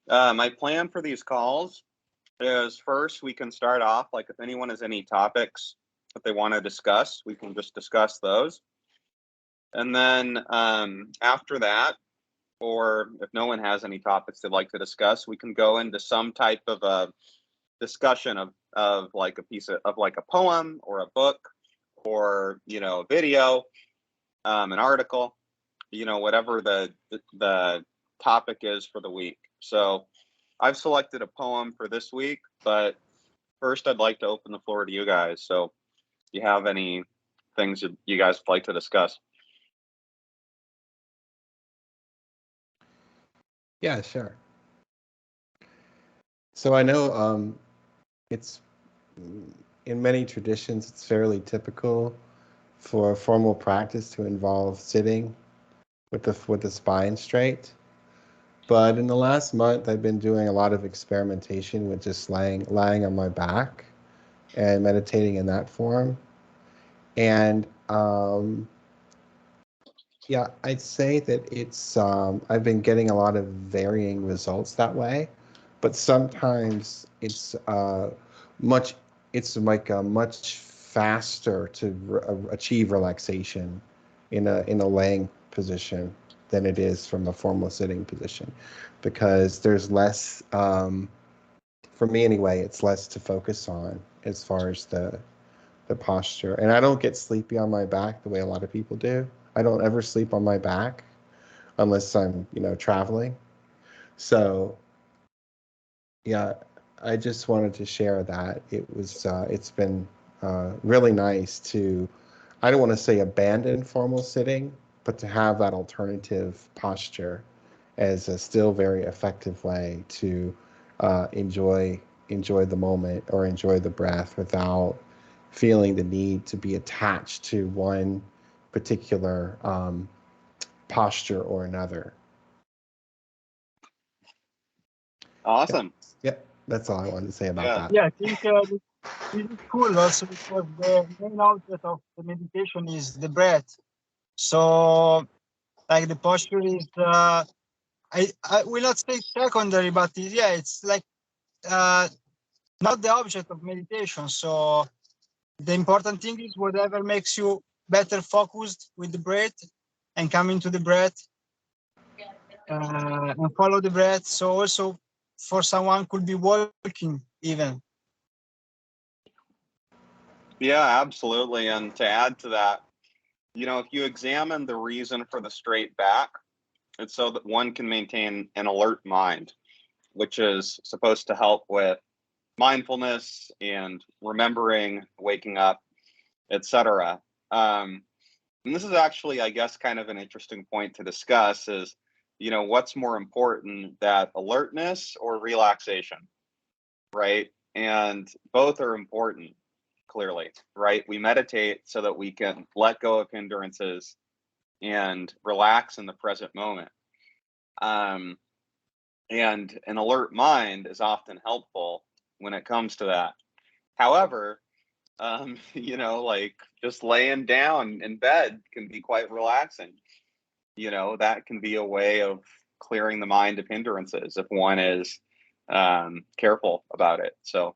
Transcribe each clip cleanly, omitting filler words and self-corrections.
My plan for these calls is first we can start off, like if anyone has any topics that they want to discuss, we can just discuss those. And then after that, or if no one has any topics they'd like to discuss, we can go into some type of a discussion of like a piece of like a poem or a book or, a video, an article, whatever the topic is for the week. So I've selected a poem for this week, but first I'd like to open the floor to you guys. So if you have any things that you guys would like to discuss. Yeah, sure. So I know it's in many traditions, it's fairly typical for formal practice to involve sitting with the spine straight. But in the last month, I've been doing a lot of experimentation with just lying on my back and meditating in that form. And yeah, I'd say that it's I've been getting a lot of varying results that way, but sometimes much it's like much faster to achieve relaxation in a laying position than it is from a formal sitting position, because there's less for me anyway, it's less to focus on as far as the posture. And I don't get sleepy on my back the way a lot of people do. I don't ever sleep on my back unless I'm, traveling. So, yeah, I just wanted to share that. It's been really nice to, I don't want to say abandon formal sitting, but to have that alternative posture as a still very effective way to enjoy the moment or enjoy the breath without feeling the need to be attached to one particular posture or another. Yep. Awesome. Yep. That's all I wanted to say about Yeah. that. Yeah, I think this is cool also because the main outlet of the meditation is the breath. So, like the posture is, I will not say secondary, but it's like not the object of meditation. So the important thing is whatever makes you better focused with the breath and come into the breath and follow the breath. So also for someone could be walking even. Yeah, absolutely. And to add to that, if you examine the reason for the straight back, it's so that one can maintain an alert mind, which is supposed to help with mindfulness and remembering, waking up, etc. And this is actually, I guess, kind of an interesting point to discuss is, what's more important, that alertness or relaxation, right? And both are important, clearly, right? We meditate so that we can let go of hindrances and relax in the present moment. And an alert mind is often helpful when it comes to that. However, like just laying down in bed can be quite relaxing. That can be a way of clearing the mind of hindrances if one is careful about it. So,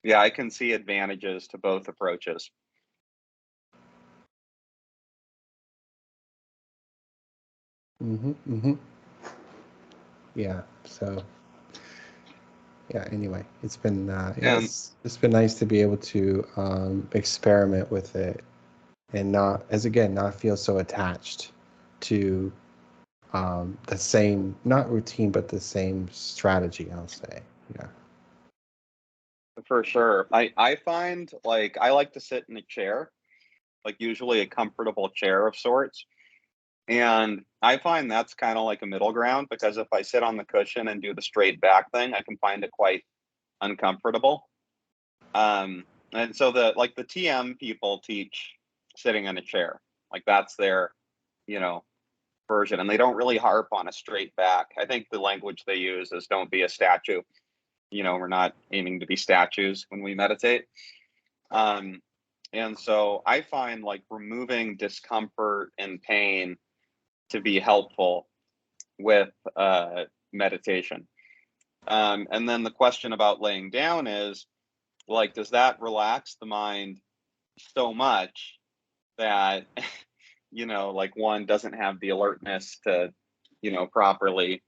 yeah, I can see advantages to both approaches. Yeah. So, yeah. Anyway, it's been And it's been nice to be able to experiment with it and not feel so attached to the same, not routine, but the same strategy, I'll say. Yeah. for sure, I find like I like to sit in a chair, like usually a comfortable chair of sorts. And I find that's kind of like a middle ground, because if I sit on the cushion and do the straight back thing, I can find it quite uncomfortable. And so the TM people teach sitting in a chair, like that's their, you know, version, and they don't really harp on a straight back. I think the language they use is "don't be a statue." We're not aiming to be statues when we meditate. Um, and so I find like removing discomfort and pain to be helpful with meditation. And then the question about laying down is, like, does that relax the mind so much that, like one doesn't have the alertness to, properly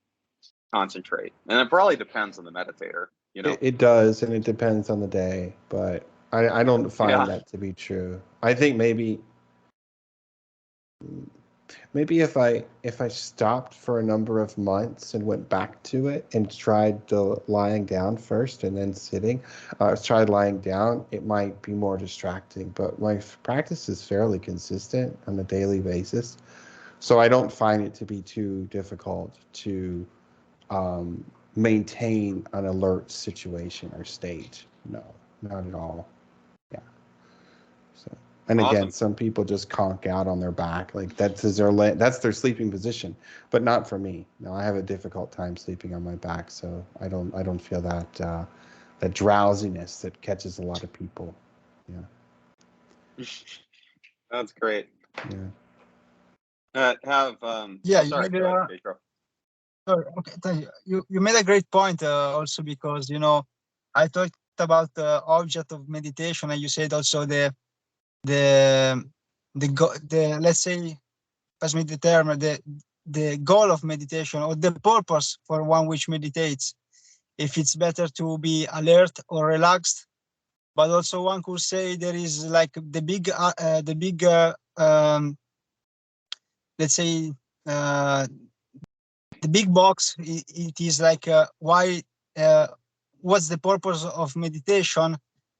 concentrate? And it probably depends on the meditator, It does, and it depends on the day, but I don't find Yeah. that to be true. I think maybe if I stopped for a number of months and went back to it and tried lying down first and then sitting, tried lying down, it might be more distracting. But my practice is fairly consistent on a daily basis, so I don't find it to be too difficult to maintain an alert situation or state. No, not at all. Yeah. So, and again, Awesome. some people just conk out on their back, like that's their sleeping position, but not for me. No, I have a difficult time sleeping on my back, so I don't feel that that drowsiness that catches a lot of people. Yeah. That's great. Yeah. Yeah, Sorry, maybe go ahead, Pedro. sorry, okay, thank you. You made a great point, also because I talked about the object of meditation, and you said also the let's say, pass me the term, the goal of meditation, or the purpose for one which meditates, if it's better to be alert or relaxed. But also one could say there is like the big let's say, the big box. It is like, why, what's the purpose of meditation,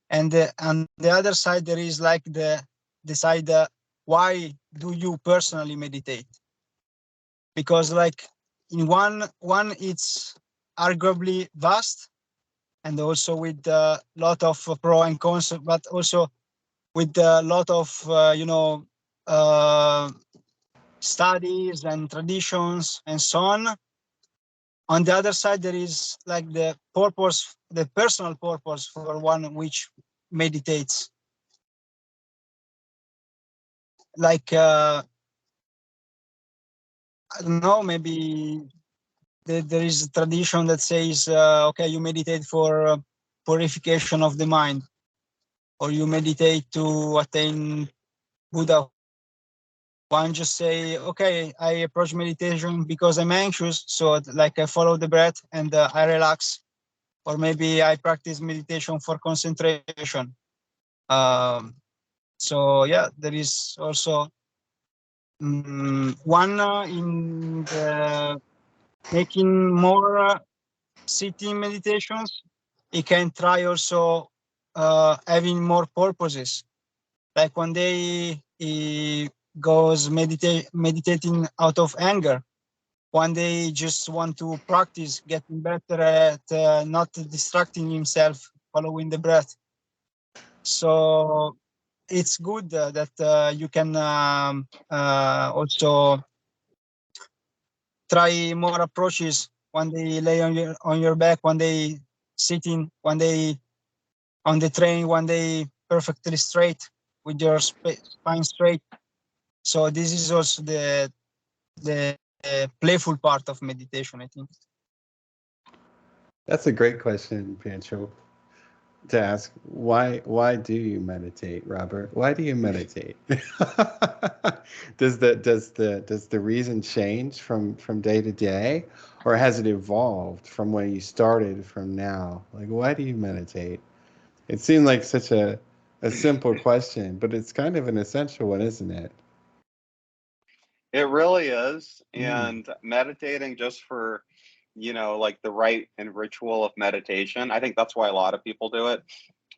and on the other side there is like the side, why do you personally meditate? Because like in one it's arguably vast, and also with a lot of pro and cons, but also with a lot of uh, studies and traditions and so on. On the other side, there is like the purpose, the personal purpose for one which meditates. Like, I don't know, maybe there is a tradition that says, okay, you meditate for purification of the mind, or you meditate to attain Buddha. One just say, okay, I approach meditation because I'm anxious, so like I follow the breath and I relax. Or maybe I practice meditation for concentration. So yeah, there is also one in the making more sitting meditations. It can try also having more purposes. Like one day he goes meditating out of anger. One day he just want to practice getting better at not distracting himself, following the breath. So it's good that you can also try more approaches. One day lay on your back, one day sitting, one day on the train, one day perfectly straight with your spine straight. So this is also the playful part of meditation, I think. That's a great question, Pancho, to ask. Why do you meditate, Robert? Why do you meditate? Does the reason change from day to day, or has it evolved from when you started from now? Like, why do you meditate? It seemed like such a simple question, but it's kind of an essential one, isn't it? It really is. Mm. And meditating just for, like the rite and ritual of meditation, I think that's why a lot of people do it,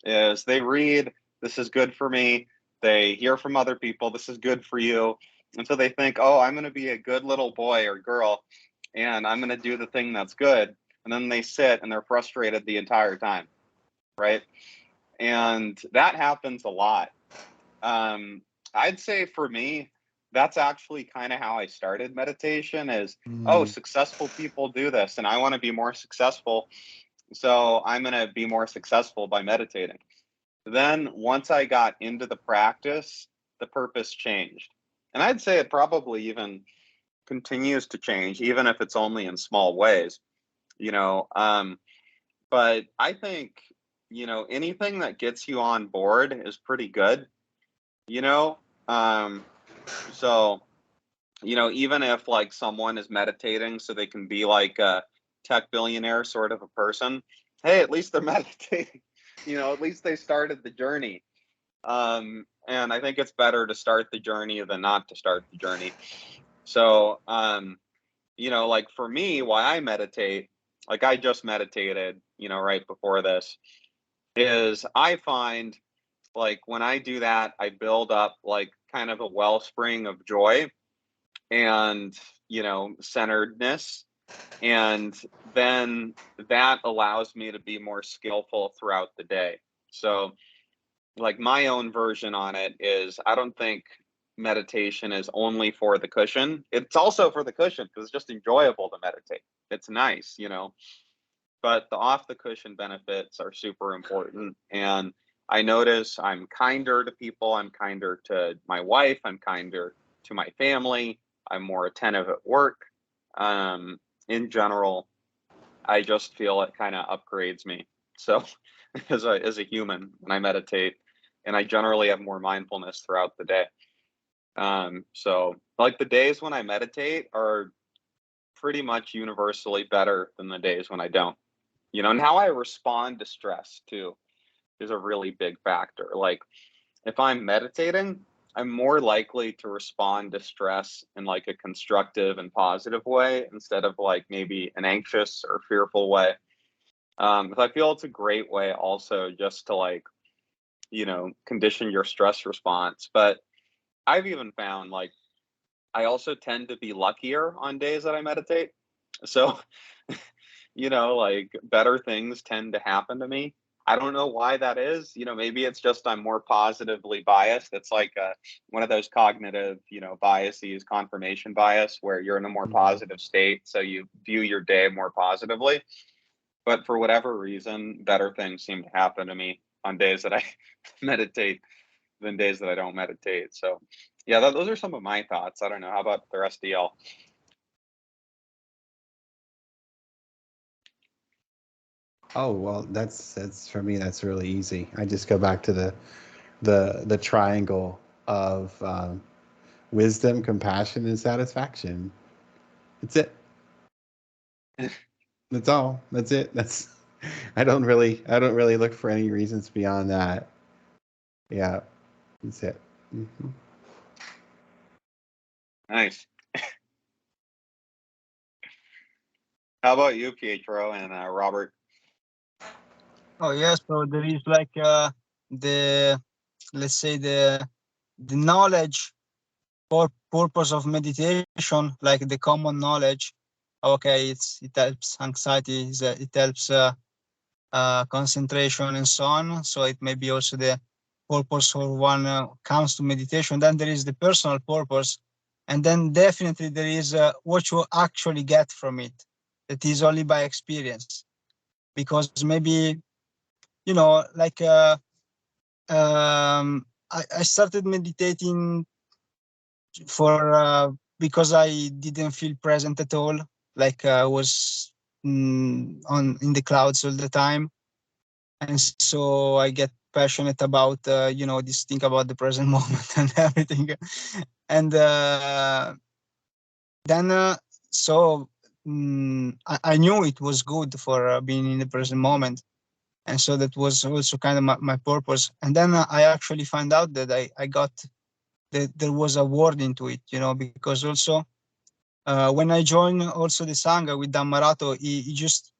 is they read, this is good for me. They hear from other people, this is good for you. And so they think, oh, I'm going to be a good little boy or girl, and I'm going to do the thing that's good. And then they sit and they're frustrated the entire time, right? And that happens a lot. I'd say for me, that's actually kind of how I started meditation is, oh, Mm. successful people do this, and I want to be more successful. So I'm going to be more successful by meditating. Then once I got into the practice, the purpose changed. And I'd say it probably even continues to change, even if it's only in small ways. You know, but I think, anything that gets you on board is pretty good, you know? So, even if like someone is meditating so they can be like a tech billionaire sort of a person, hey, at least they're meditating, at least they started the journey. And I think it's better to start the journey than not to start the journey. So, like for me, why I meditate, like I just meditated, right before this, is I find like when I do that, I build up like kind of a wellspring of joy and, centeredness. And then that allows me to be more skillful throughout the day. So, like my own version on it is I don't think meditation is only for the cushion. It's also for the cushion because it's just enjoyable to meditate. It's nice, but the off the cushion benefits are super important. And I notice I'm kinder to people. I'm kinder to my wife. I'm kinder to my family. I'm more attentive at work. In general, I just feel it kind of upgrades me. So as a human when I meditate, and I generally have more mindfulness throughout the day. So like the days when I meditate are pretty much universally better than the days when I don't. And how I respond to stress too is a really big factor. Like if I'm meditating, I'm more likely to respond to stress in like a constructive and positive way instead of like maybe an anxious or fearful way. Because I feel it's a great way also just to like, condition your stress response. But I've even found like I also tend to be luckier on days that I meditate. So, like better things tend to happen to me. I don't know why that is. Maybe it's just I'm more positively biased. It's like one of those cognitive, biases, confirmation bias, where you're in a more positive state. So you view your day more positively. But for whatever reason, better things seem to happen to me on days that I meditate than days that I don't meditate. So yeah, those are some of my thoughts. I don't know. How about the rest of y'all? Oh, well, that's for me, that's really easy. I just go back to the triangle of wisdom, compassion, and satisfaction. That's it. That's all. That's it. I don't really look for any reasons beyond that. Yeah, that's it. Mm-hmm. Nice. How about you, Pietro and Robert? Oh yes, so there is like the let's say the knowledge for purpose of meditation, like the common knowledge. Okay, it helps anxiety, it helps concentration and so on. So it may be also the purpose for one comes to meditation. Then there is the personal purpose, and then definitely there is what you actually get from it. That is only by experience, because maybe like I started meditating for because I didn't feel present at all, like I was on in the clouds all the time, and so I get passionate about this thing about the present moment and everything, and then so I knew it was good for being in the present moment, and so that was also kind of my purpose. And then I actually found out that I got that there was a word into it, because also when I joined also the Sangha with Dhammarato, he just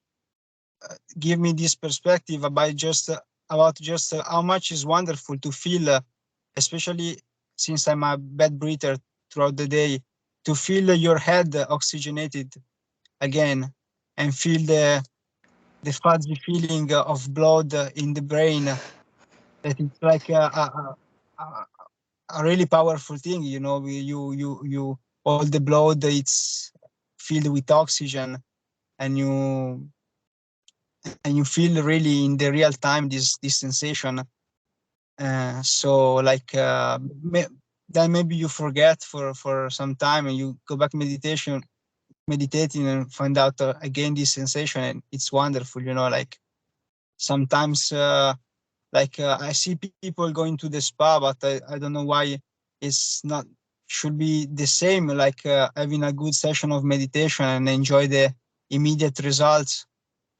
give me this perspective about just how much is wonderful to feel, especially since I'm a bad breather throughout the day, to feel your head oxygenated again and feel the fuzzy feeling of blood in the brain. That it's like a really powerful thing, you all the blood it's filled with oxygen, and you feel really in the real time this sensation. So like then maybe you forget for some time, and you go back meditating and find out again this sensation, and it's wonderful, like Sometimes, I see people going to the spa, but I don't know why it's not should be the same. Having a good session of meditation and enjoy the immediate results.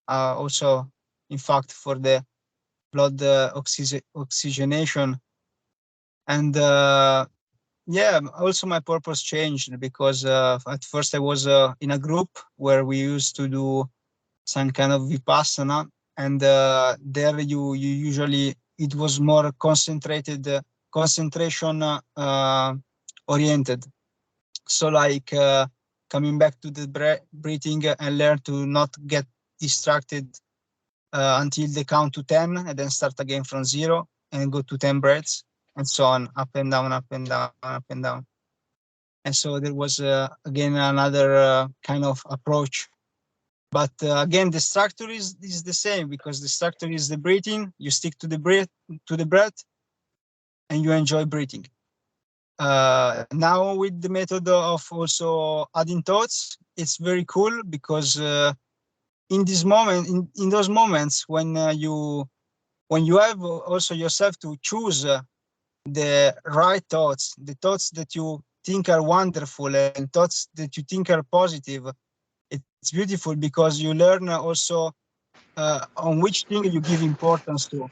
Also, in fact, for the blood oxygenation. And yeah, also my purpose changed because at first I was in a group where we used to do some kind of vipassana, and there you usually it was more concentrated, concentration oriented. So coming back to the breathing and learn to not get distracted until they count to 10 and then start again from 0 and go to 10 breaths and so on, up and down, up and down, up and down. And so there was again another kind of approach. But again, the structure is the same, because the structure is the breathing. You stick to the breath, and you enjoy breathing. Now with the method of also adding thoughts, it's very cool because in this moment, in those moments when you have also yourself to choose the right thoughts, the thoughts that you think are wonderful and thoughts that you think are positive, it's beautiful because you learn also on which thing you give importance to.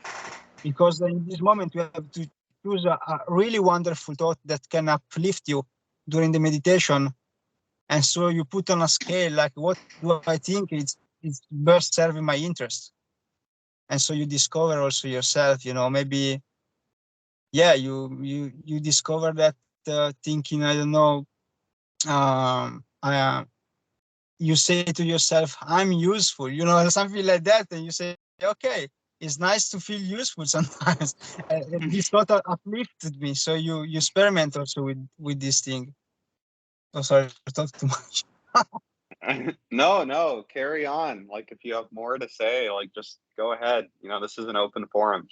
Because in this moment, you have to choose a really wonderful thought that can uplift you during the meditation. And so you put on a scale, like, what do I think it's best serving my interest? And so you discover also yourself, maybe, yeah, you discover that thinking, I don't know, you say to yourself, I'm useful, something like that. And you say, okay, it's nice to feel useful sometimes. This thought uplifted me. So you experiment also with this thing. Oh, sorry, I talked too much. No, carry on. Like, if you have more to say, like, just go ahead. This is an open forum.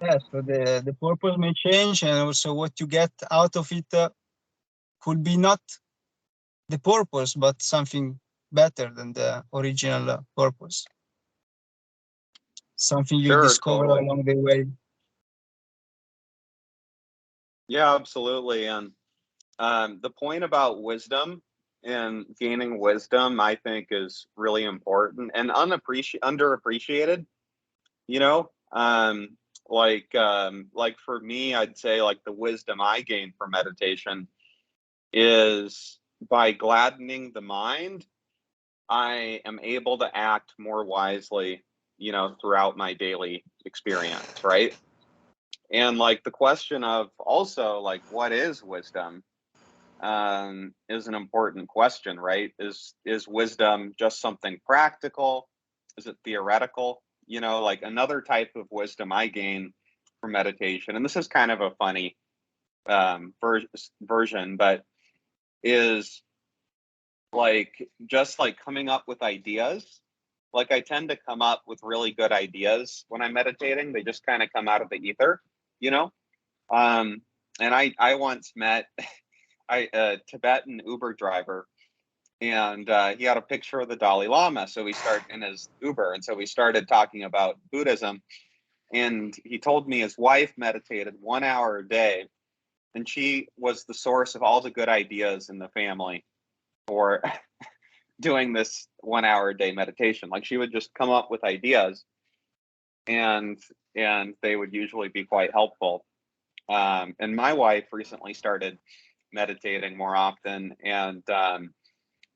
Yeah, so the purpose may change, and also what you get out of it could be not the purpose, but something better than the original purpose. Something you Sure, discover totally. along the way. Yeah, absolutely. And the point about wisdom and gaining wisdom, I think, is really important and underappreciated. You know, like for me, I'd say, like, the wisdom I gain from meditation is by gladdening the mind, I am able to act more wisely, throughout my daily experience, right? And, like, the question of also, like, what is wisdom, is an important question, right? Is wisdom just something practical? Is it theoretical? Like, another type of wisdom I gain from meditation, and this is kind of a funny version, but is like just like coming up with ideas. Like, I tend to come up with really good ideas when I'm meditating. They just kind of come out of the ether, you know. And I once met a Tibetan Uber driver, and he had a picture of the Dalai Lama. So we started in his Uber, and so we started talking about Buddhism. And he told me his wife meditated 1 hour a day, and she was the source of all the good ideas in the family for doing this 1 hour a day meditation. Like, she would just come up with ideas, and they would usually be quite helpful. And my wife recently started meditating more often, and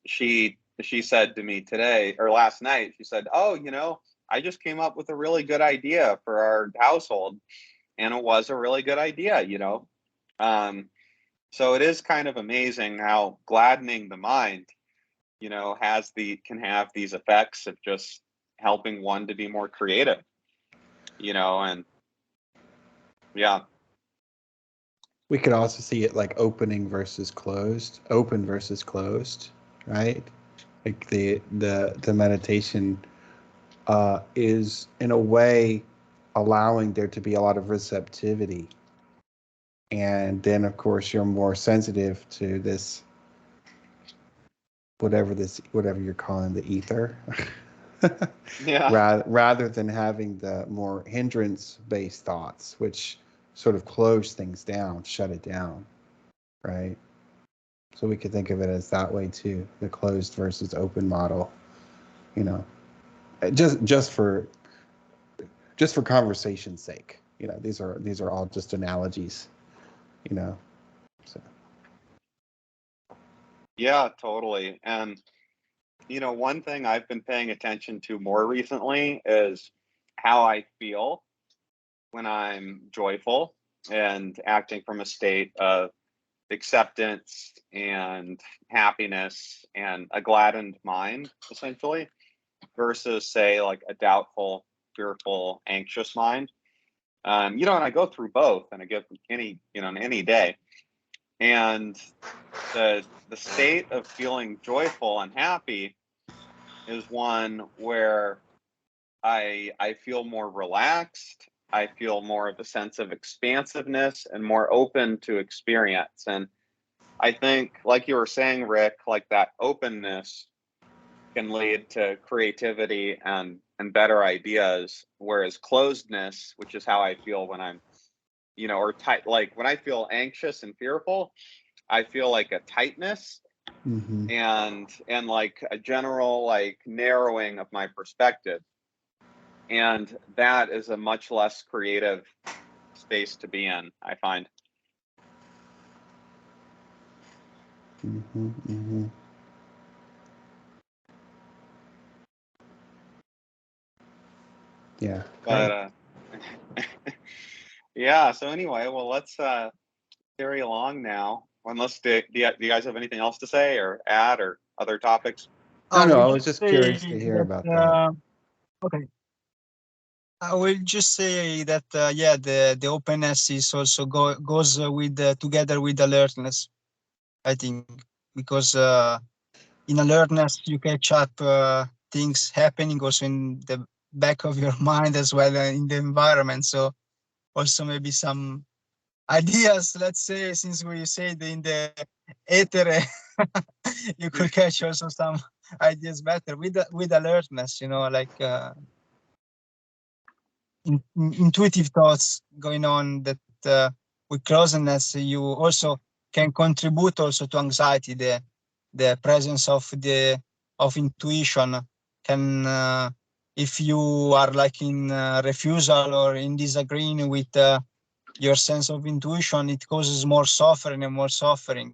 she said to me today, or last night, she said, "Oh, I just came up with a really good idea for our household, and it was a really good idea." So it is kind of amazing how gladdening the mind, can have these effects of just helping one to be more creative, and yeah. We could also see it like open versus closed, right? Like the meditation is in a way allowing there to be a lot of receptivity, and then of course you're more sensitive to this whatever you're calling the ether. Yeah. Rather than having the more hindrance-based thoughts, which sort of close things down, shut it down, right? So we could think of it as that way too, the closed versus open model, you know, just for conversation's sake. You know, these are all just analogies, you know. So. Yeah, totally. And one thing I've been paying attention to more recently is how I feel when I'm joyful and acting from a state of acceptance and happiness and a gladdened mind, essentially, versus, say, like a doubtful, fearful, anxious mind. And I go through both and I get in any day. And the state of feeling joyful and happy is one where I feel more relaxed. I feel more of a sense of expansiveness and more open to experience. And I think, like you were saying, Rick, like that openness can lead to creativity and better ideas, whereas closedness, which is how I feel when I'm, or tight, like when I feel anxious and fearful, I feel like a tightness Mm-hmm. and like a general like narrowing of my perspective. And that is a much less creative space to be in, I find. Mm-hmm. Mm-hmm. Yeah. But yeah, so anyway, well, let's carry along now. Unless do you guys have anything else to say or add or other topics? I No, will I was just just curious say to hear that, about that. okay. I will just say that, yeah, the openness is also goes with together with alertness, I think, because in alertness you catch up things happening also in the back of your mind as well in the environment. So also maybe some ideas, let's say, since we said in the ether, you could catch also some ideas better with alertness, like intuitive thoughts going on that with closeness you also can contribute also to anxiety. The presence of intuition can, if you are like in refusal or in disagreeing with your sense of intuition, it causes more suffering and more suffering,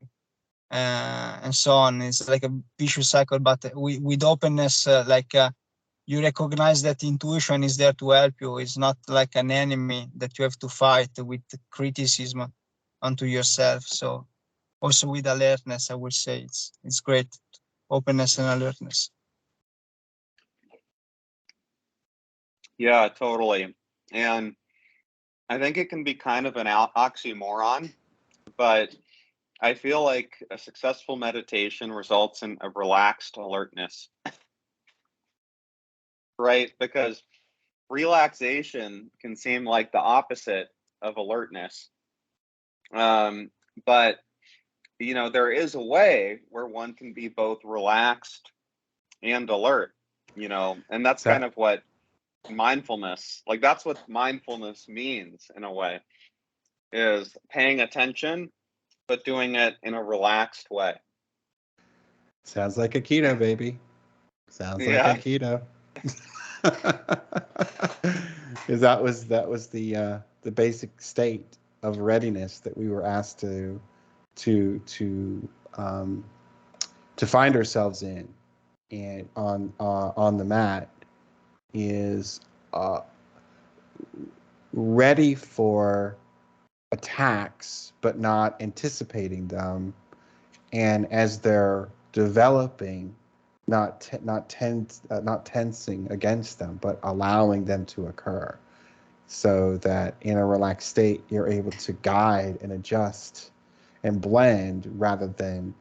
and so on. It's like a vicious cycle. But with openness, you recognize that intuition is there to help you. It's not like an enemy that you have to fight with criticism onto yourself. So also with alertness, I would say it's great, openness and alertness. Yeah, totally. And I think it can be kind of an oxymoron, but I feel like a successful meditation results in a relaxed alertness, right? Because relaxation can seem like the opposite of alertness. But there is a way where one can be both relaxed and alert, and that's kind That of what that's what mindfulness means in a way, is paying attention, but doing it in a relaxed way. sounds like a keto, baby. Sounds like a Yeah. keto. Because that was the basic state of readiness that we were asked to um, to find ourselves in, and on the mat is ready for attacks, but not anticipating them, and as they're developing, not tensing against them, but allowing them to occur, so that in a relaxed state you're able to guide and adjust and blend rather than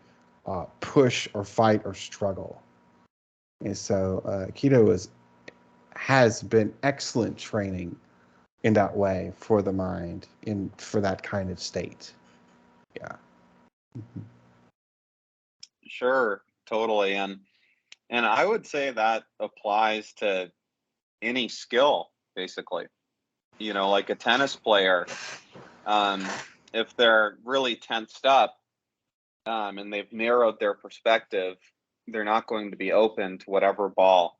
push or fight or struggle. And so keto has been excellent training in that way for the mind, for that kind of state. Yeah. Sure, totally. And I would say that applies to any skill, basically. You know, like a tennis player, if they're really tensed up, and they've narrowed their perspective, they're not going to be open to whatever ball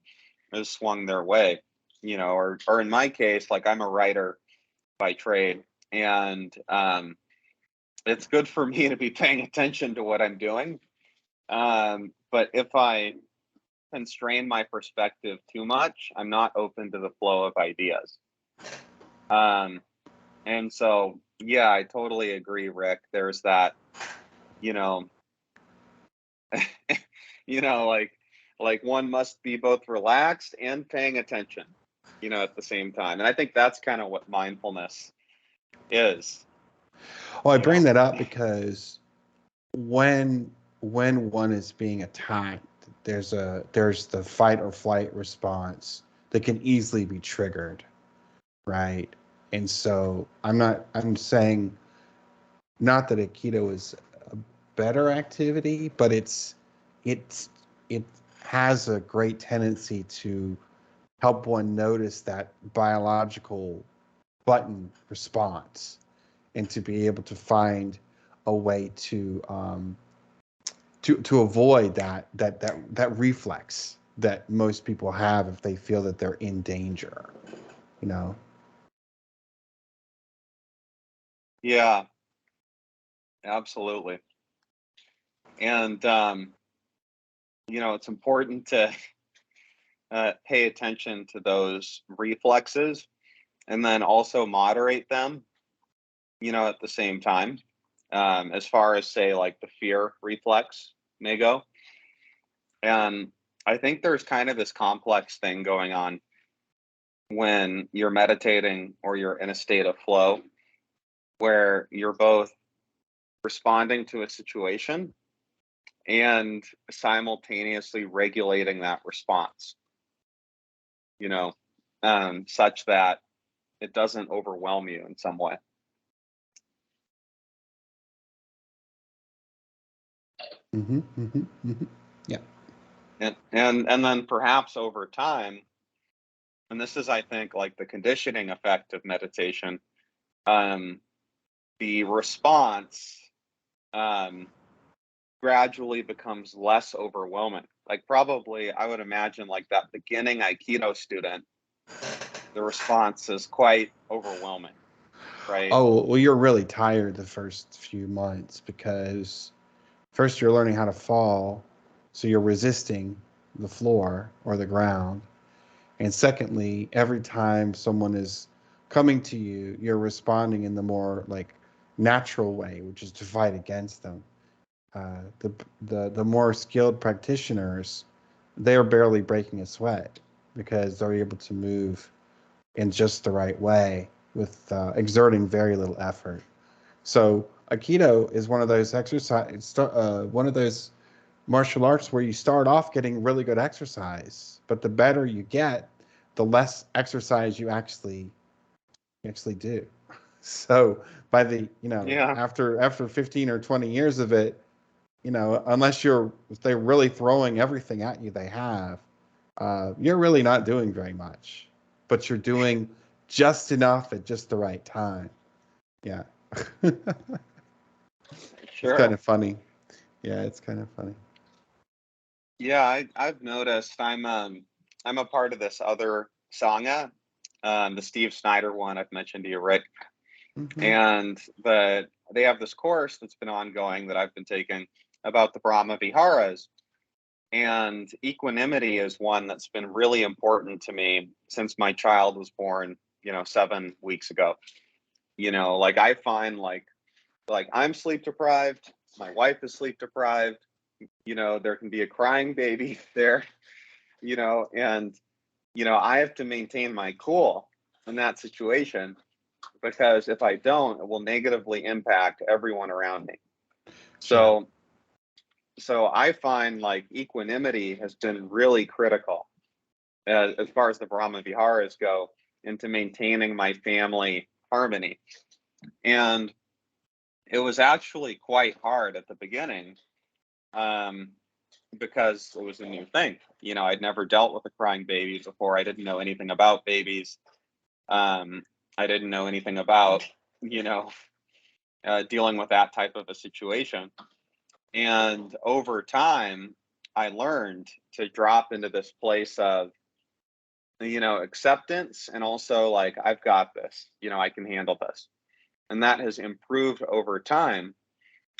is swung their way. You know, or in my case, like I'm a writer by trade, and it's good for me to be paying attention to what I'm doing. But if I constrain my perspective too much, I'm not open to the flow of ideas. And so, yeah, I totally agree, Rick. There's that, you know, like one must be both relaxed and paying attention, at the same time. And I think that's kind of what mindfulness is. Well, I bring that up because when one is being attacked, there's the fight or flight response that can easily be triggered, right? And so I'm saying not that Aikido is a better activity, but it has a great tendency to help one notice that biological button response, and to be able to find a way to avoid that reflex that most people have if they feel that they're in danger, you know. Yeah, absolutely. And it's important to pay attention to those reflexes, and then also moderate them, at the same time, as far as, say, like the fear reflex may go. And I think there's kind of this complex thing going on when you're meditating or you're in a state of flow, where you're both responding to a situation and simultaneously regulating that response, such that it doesn't overwhelm you in some way. Yeah. And then perhaps over time, and this is, I think, like the conditioning effect of meditation, the response gradually becomes less overwhelming. Like, probably, I would imagine, like that beginning Aikido student, the response is quite overwhelming, right? Oh, well, you're really tired the first few months because first you're learning how to fall, so you're resisting the floor or the ground. And secondly, every time someone is coming to you, you're responding in the more like natural way, which is to fight against them. The more skilled practitioners, they are barely breaking a sweat because they're able to move in just the right way with exerting very little effort. So Aikido is one of those one of those martial arts where you start off getting really good exercise, but the better you get, the less exercise you actually do. So by the Yeah. after 15 or 20 years of it, unless they're really throwing everything at you they have, you're really not doing very much, but you're doing just enough at just the right time. Yeah. It's Sure. kind of funny. Yeah, it's kind of funny. Yeah, I've noticed I'm a part of this other Sangha, the Steve Snyder one I've mentioned to you, Rick. Mm-hmm. And they have this course that's been ongoing that I've been taking about the Brahma Viharas. And equanimity is one that's been really important to me since my child was born, 7 weeks ago. Like I find like I'm sleep deprived, my wife is sleep deprived, there can be a crying baby there, and I have to maintain my cool in that situation, because if I don't, it will negatively impact everyone around me. Sure. So I find like equanimity has been really critical as far as the Brahma Viharas go, into maintaining my family harmony. And it was actually quite hard at the beginning, because it was a new thing. You know, I'd never dealt with a crying baby before. I didn't know anything about babies. I didn't know anything about, you know, dealing with that type of a situation. And over time, I learned to drop into this place of, you know, acceptance, and also like, I've got this, you know, I can handle this. And that has improved over time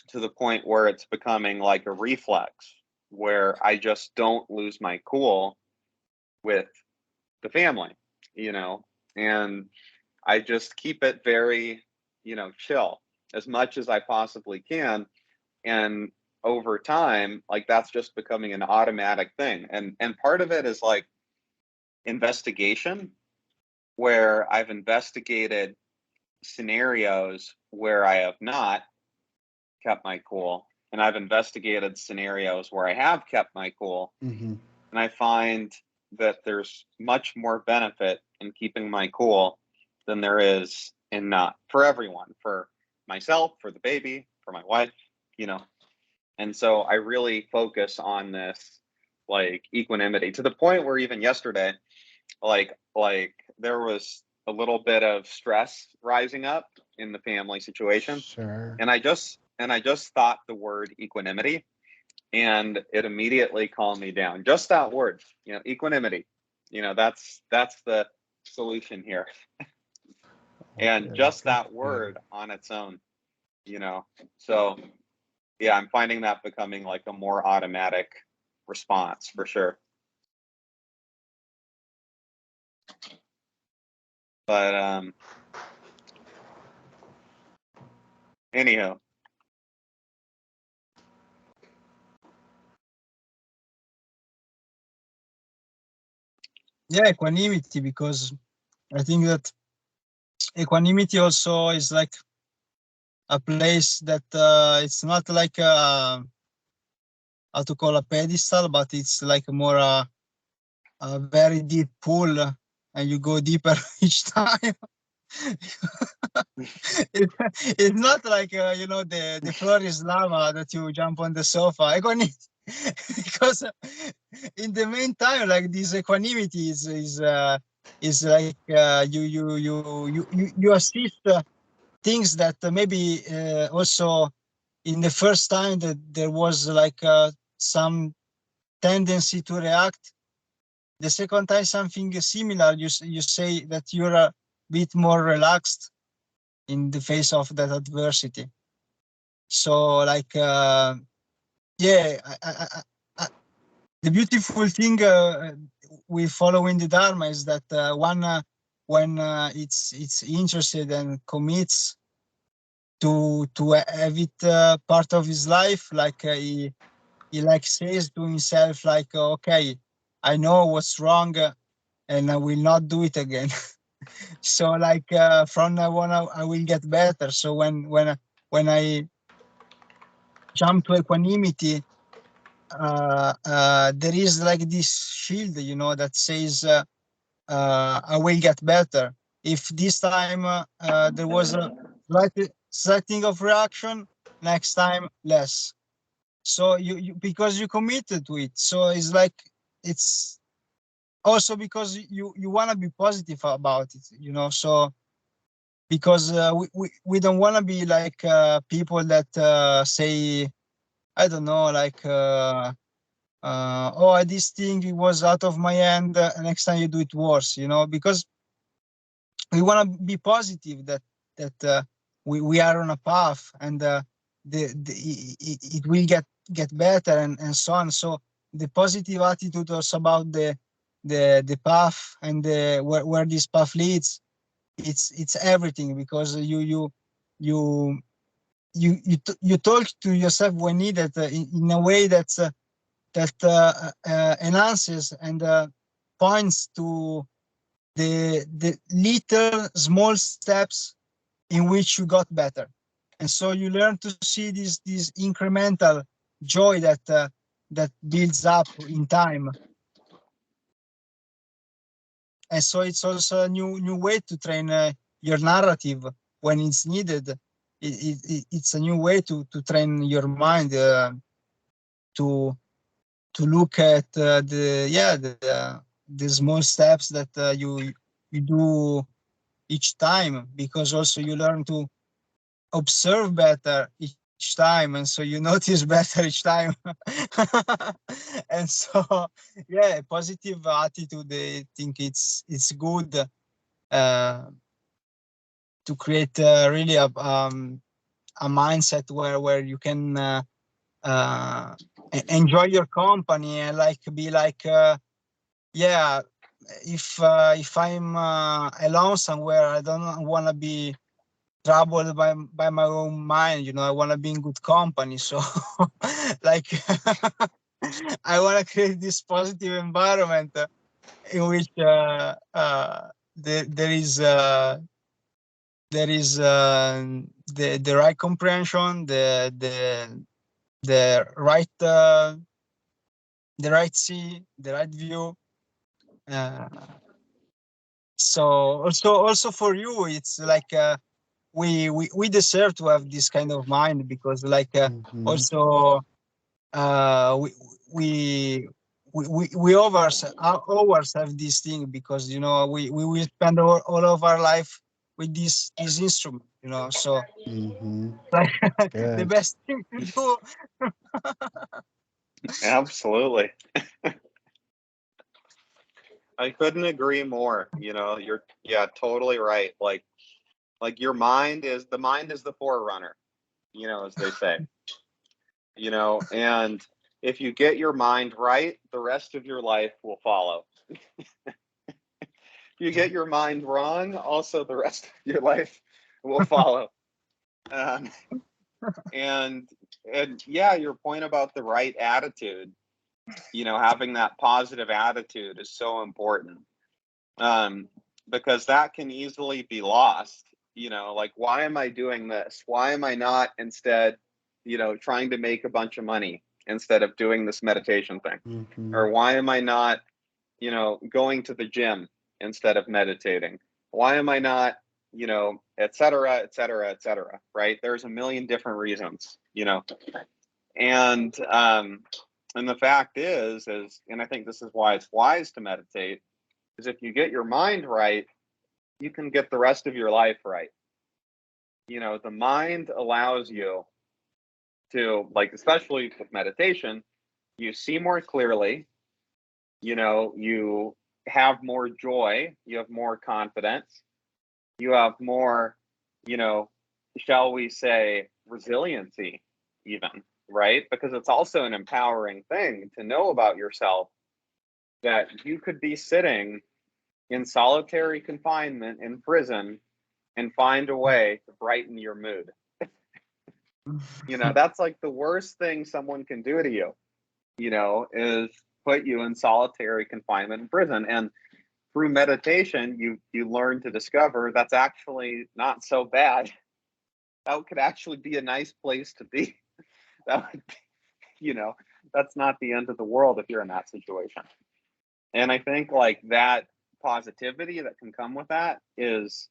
to the point where it's becoming like a reflex, where I just don't lose my cool with the family, you know, and I just keep it very, you know, chill as much as I possibly can. And over time, like, that's just becoming an automatic thing. And part of it is like investigation, where I've investigated scenarios where I have not kept my cool, and I've investigated scenarios where I have kept my cool. Mm-hmm. And I find that there's much more benefit in keeping my cool than there is in not, for everyone, for myself, for the baby, for my wife, you know. And so I really focus on this like equanimity, to the point where even yesterday, like there was a little bit of stress rising up in the family situation. Sure. And I just thought the word equanimity, and it immediately calmed me down. Just that word, you know, equanimity, you know, that's the solution here. And Very just good. that word on its own, you know. So yeah, I'm finding that becoming like a more automatic response for sure. But anyhow. Yeah, equanimity, because I think that equanimity also is like a place that it's not like how to call a pedestal, but it's like more a very deep pool, and you go deeper each time. It's not like you know, the floor is lava that you jump on the sofa. Equanimity, because in the meantime, like, this equanimity is like you assist things that maybe also in the first time that there was like some tendency to react. The second time something similar, you say that you're a bit more relaxed in the face of that adversity. So like yeah, the beautiful thing we follow in the Dharma is that one when it's interested and commits to have it part of his life, like he like says to himself, like, okay, I know what's wrong, and I will not do it again. So like from now on, I will get better. So when I jump to equanimity, there is like this shield, you know, that says I will get better. If this time there was a slight thing of reaction, next time less. So you because you committed to it. So it's like, it's also because you want to be positive about it, you know. So because we don't want to be like people that say, I don't know, like oh, this thing, it was out of my hand, next time you do it worse, you know, because we want to be positive that we are on a path, and it will get better, and so on. So the positive attitude also about the path, and where this path leads, it's everything, because you talk to yourself when needed, in a way that's that enhances and points to the little small steps in which you got better. And so you learn to see this incremental joy that builds up in time. And so it's also a new way to train your narrative when it's needed. It's a new way to train your mind to look at the small steps that you do each time, because also you learn to observe better each time, and so you notice better each time. And so yeah, positive attitude, I think it's good to create really a mindset where you can enjoy your company, and like be like yeah, if I'm alone somewhere, I don't want to be troubled by my own mind, I want to be in good company. So like I want to create this positive environment in which there is the right comprehension, the right the right view. So also for you, it's like we deserve to have this kind of mind, because like also we we we always have this thing, because we will spend all of our life with this instrument, so like the best thing to do. Absolutely. I couldn't agree more. You're totally right. Like your mind is the forerunner, as they say. And if you get your mind right, the rest of your life will follow. If you get your mind wrong, also the rest of your life will follow. And yeah, your point about the right attitude, having that positive attitude is so important, because that can easily be lost. Like, why am I doing this? Why am I not instead, trying to make a bunch of money instead of doing this meditation thing? Or why am I not, going to the gym instead of meditating? Why am I not, et cetera, et cetera, et cetera, right? There's a million different reasons, and the fact is, and I think this is why it's wise to meditate, is if you get your mind right, you can get the rest of your life right. The mind allows you to, like, especially with meditation, you see more clearly, you have more joy, you have more confidence, you have more, shall we say, resiliency, even, right? Because it's also an empowering thing to know about yourself, that you could be sitting in solitary confinement in prison and find a way to brighten your mood. That's like the worst thing someone can do to you, is put you in solitary confinement in prison. And through meditation, you learn to discover that's actually not so bad. That could actually be a nice place to be. That would be, that's not the end of the world if you're in that situation. And I think like that positivity that can come with that is,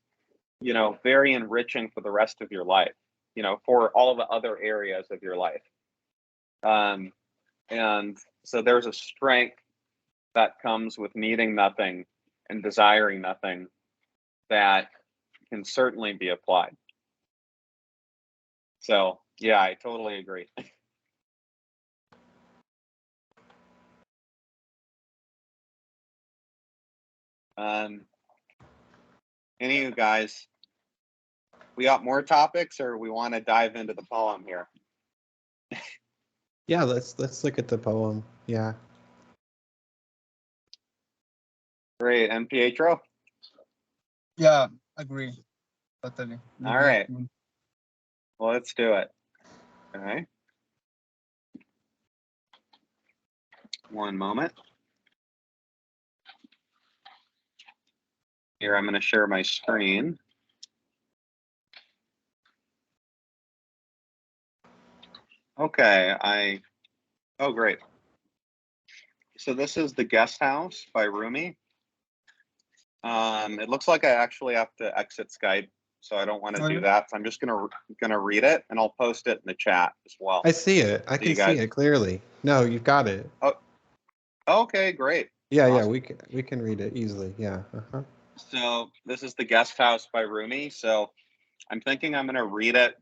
very enriching for the rest of your life, for all the other areas of your life. And so there's a strength that comes with needing nothing and desiring nothing that can certainly be applied. So yeah, I totally agree. Any of you guys, we got more topics, or we want to dive into the poem here? Yeah, let's look at the poem. Yeah. Great. And Pietro? Yeah, agree totally. All right. Well, let's do it. Okay. One moment. Here, I'm going to share my screen. Okay, oh, great. So this is The Guest House by Rumi. It looks like I actually have to exit Skype, so I don't want to do that. So I'm just gonna read it, and I'll post it in the chat as well. I see it. I can see it clearly. No, you've got it. Oh, Okay, great. Yeah, Awesome. we can read it easily. Yeah. Uh-huh. So this is The Guest House by Rumi. So I'm thinking I'm going to read it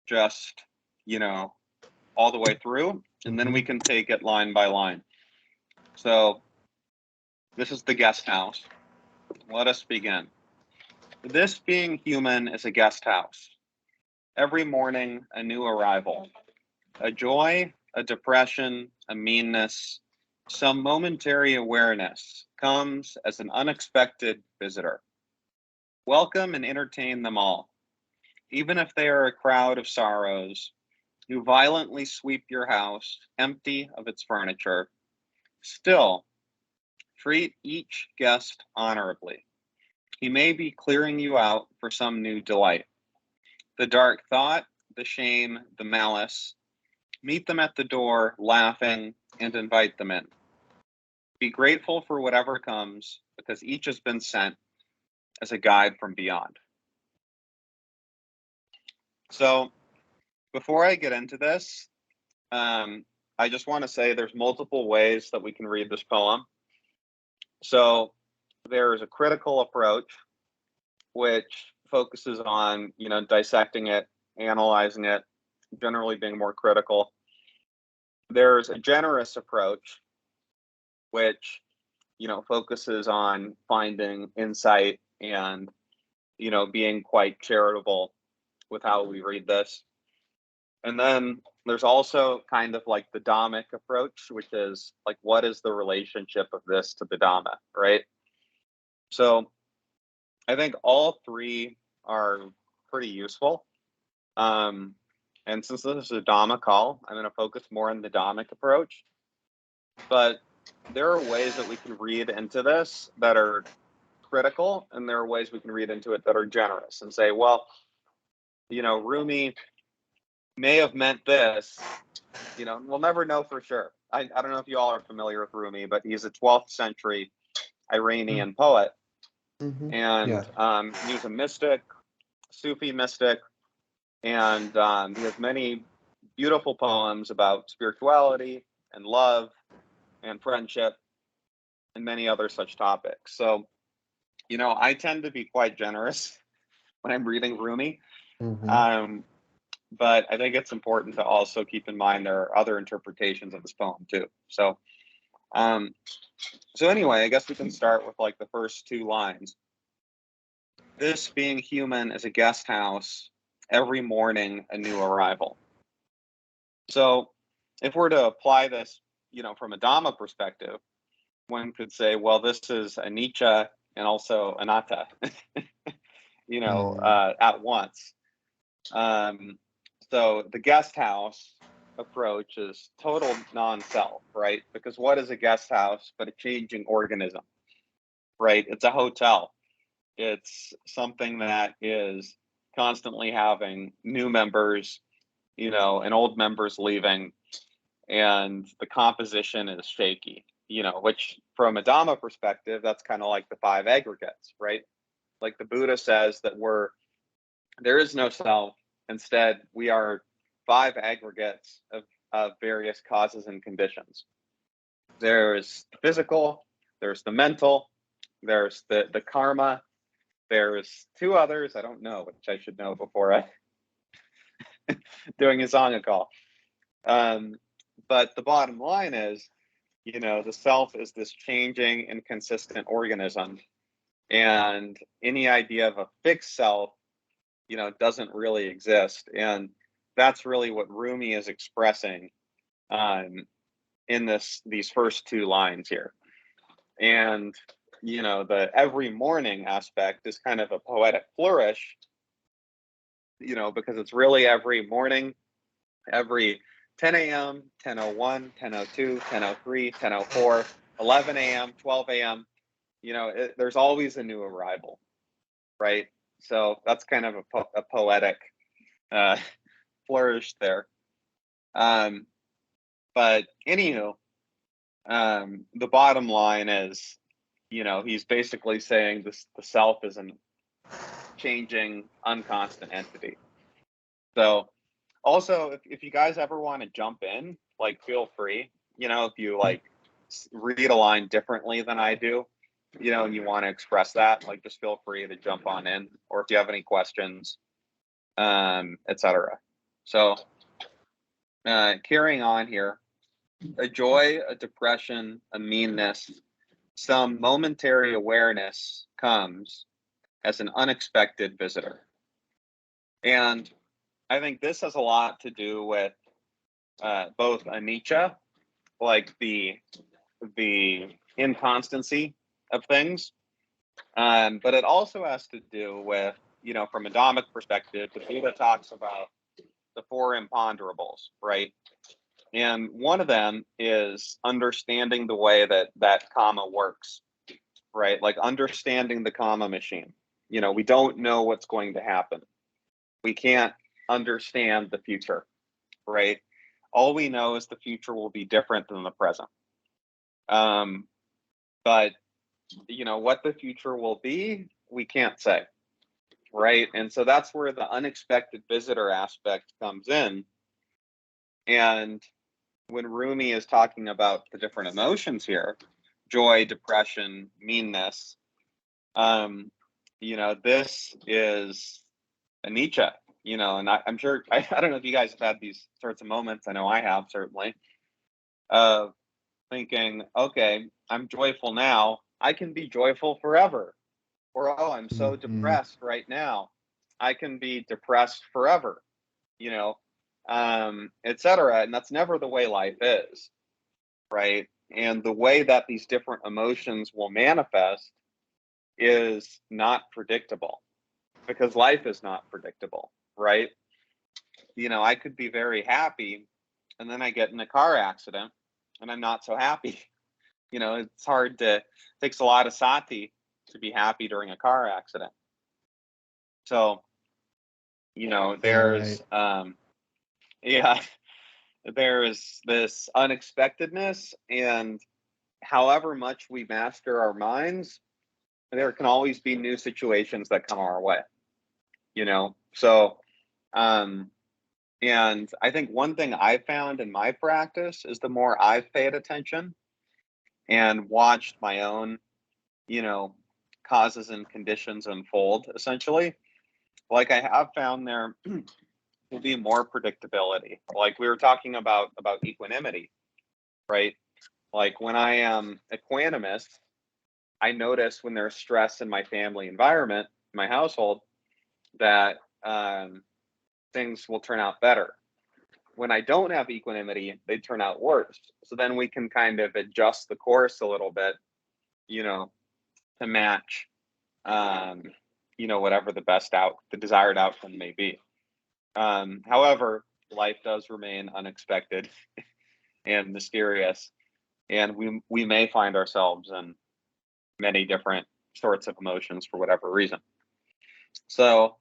just, you know, all the way through, and then we can take it line by line. So this is The Guest House. Let us begin. This being human is a guest house. Every morning, a new arrival. A joy, a depression, a meanness, some momentary awareness comes as an unexpected visitor. Welcome and entertain them all, even if they are a crowd of sorrows who violently sweep your house empty of its furniture. Still, treat each guest honorably. He may be clearing you out for some new delight. The dark thought, the shame, the malice, meet them at the door, laughing, and invite them in. Be grateful for whatever comes, because each has been sent as a guide from beyond. So, before I get into this, I just want to say there's multiple ways that we can read this poem. So, there's a critical approach, which focuses on, dissecting it, analyzing it, generally being more critical. There's a generous approach, which focuses on finding insight and being quite charitable with how we read this. And then there's also kind of like the Dhammic approach, which is like, what is the relationship of this to the Dhamma, right? So I think all three are pretty useful. And since this is a Dhamma call, I'm going to focus more on the Dhammic approach. But there are ways that we can read into this that are critical, and there are ways we can read into it that are generous and say, well, Rumi may have meant this. We'll never know for sure. I don't know if you all are familiar with Rumi, but he's a 12th century Iranian poet. And he was a mystic, Sufi mystic, and he has many beautiful poems about spirituality and love and friendship and many other such topics. So, I tend to be quite generous when I'm reading Rumi. But I think it's important to also keep in mind there are other interpretations of this poem too. So, anyway, I guess we can start with like the first two lines. This being human is a guest house, every morning a new arrival. So if we're to apply this, from a Dhamma perspective, one could say, well, this is anicca and also anatta, at once. So the guest house approach is total non-self, right? Because what is a guest house but a changing organism, right? It's a hotel. It's something that is constantly having new members, and old members leaving, and the composition is shaky, which from a Dhamma perspective, that's kind of like the five aggregates, right? Like the Buddha says that there is no self. Instead, we are five aggregates of various causes and conditions. There's the physical, there's the mental, there's the karma, there's two others I don't know, which I should know before I doing a Sangha call. But the bottom line is, the self is this changing, inconsistent organism. And any idea of a fixed self, doesn't really exist. And that's really what Rumi is expressing in these first two lines here. And, the every morning aspect is kind of a poetic flourish, because it's really every morning, every 10 a.m., 10:01, 10:02, 10:03, 10:04, 11 a.m., 12 a.m., there's always a new arrival, right? So that's kind of a poetic flourish there. But anywho, the bottom line is, he's basically saying the self is a changing, unconstant entity. So also, if you guys ever want to jump in, like, feel free, if you like read a line differently than I do, and you want to express that, like, just feel free to jump on in, or if you have any questions, etc. So, carrying on here, a joy, a depression, a meanness, some momentary awareness comes as an unexpected visitor. And I think this has a lot to do with both anicca, like the inconstancy of things, but it also has to do with, from a Dhammic perspective, the Buddha talks about the four imponderables, right? And one of them is understanding the way that karma works, right? Like understanding the karma machine. We don't know what's going to happen. We can't understand the future, right? All we know is the future will be different than the present. But what the future will be, we can't say, right? And so that's where the unexpected visitor aspect comes in. And when Rumi is talking about the different emotions here, joy, depression, meanness, this is anicca, and I'm sure, I don't know if you guys have had these sorts of moments. I know I have, certainly, of thinking, okay, I'm joyful now, I can be joyful forever. Or, oh, I'm so depressed right now, I can be depressed forever, etc. And that's never the way life is, right? And the way that these different emotions will manifest is not predictable, because life is not predictable, right? I could be very happy, and then I get in a car accident and I'm not so happy. It's hard takes a lot of sati to be happy during a car accident. So, there's there's this unexpectedness, and however much we master our minds, there can always be new situations that come our way. So, and I think one thing I found in my practice is the more I've paid attention and watched my own, causes and conditions unfold, essentially, like I have found there will be more predictability. Like we were talking about equanimity, right? Like when I am equanimous, I notice when there's stress in my family environment, my household, that things will turn out better. When I don't have equanimity, they turn out worse. So then we can kind of adjust the course a little bit, to match, whatever the desired outcome may be. However, life does remain unexpected and mysterious, and we may find ourselves in many different sorts of emotions for whatever reason. So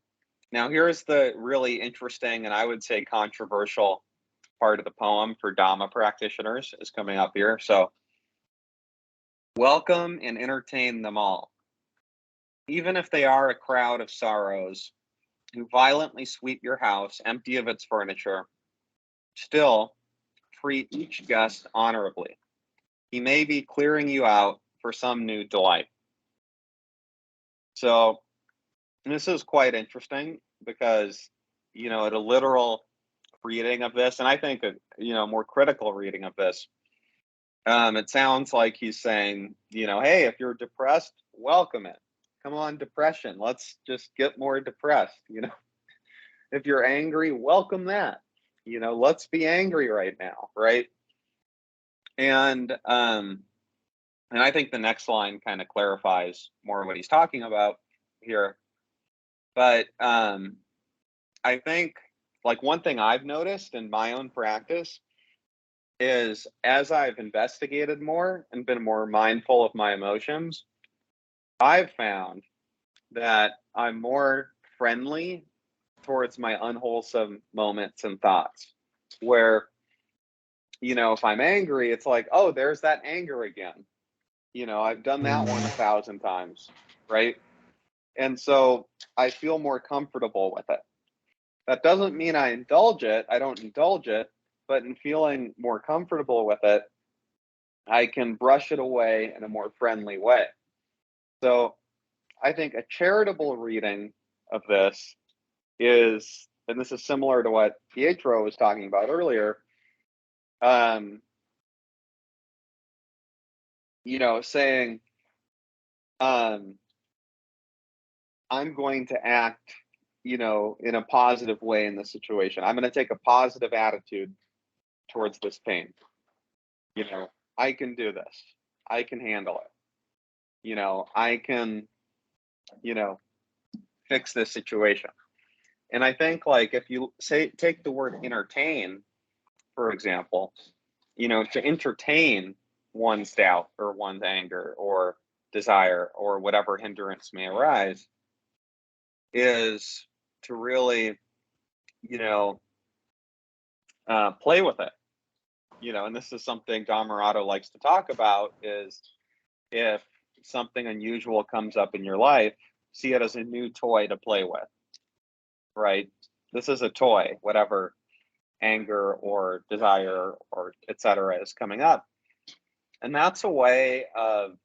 now here's the really interesting, and I would say controversial, part of the poem for Dhamma practitioners is coming up here. So, welcome and entertain them all, even if they are a crowd of sorrows who violently sweep your house empty of its furniture. Still, treat each guest honorably. He may be clearing you out for some new delight. So, this is quite interesting because, at a literal reading of this, and I think a more critical reading of this, it sounds like he's saying, hey, if you're depressed, welcome it. Come on, depression. Let's just get more depressed. If you're angry, welcome that. Let's be angry right now, right? And I think the next line kind of clarifies more what he's talking about here. But I think, like, one thing I've noticed in my own practice is, as I've investigated more and been more mindful of my emotions, I've found that I'm more friendly towards my unwholesome moments and thoughts, where, if I'm angry, it's like, oh, there's that anger again. I've done that one 1,000 times, right? And so I feel more comfortable with it. That doesn't mean I indulge it. I don't indulge it, but in feeling more comfortable with it, I can brush it away in a more friendly way. So I think a charitable reading of this is, and this is similar to what Pietro was talking about earlier, saying, I'm going to act, in a positive way in this situation. I'm going to take a positive attitude towards this pain. I can do this. I can handle it. I can, fix this situation. And I think, like, if you take the word entertain, for example, to entertain one's doubt or one's anger or desire or whatever hindrance may arise is to really, play with it. And this is something Dhammarato likes to talk about, is if something unusual comes up in your life, see it as a new toy to play with, right? This is a toy, whatever anger or desire or etc. is coming up. And that's a way of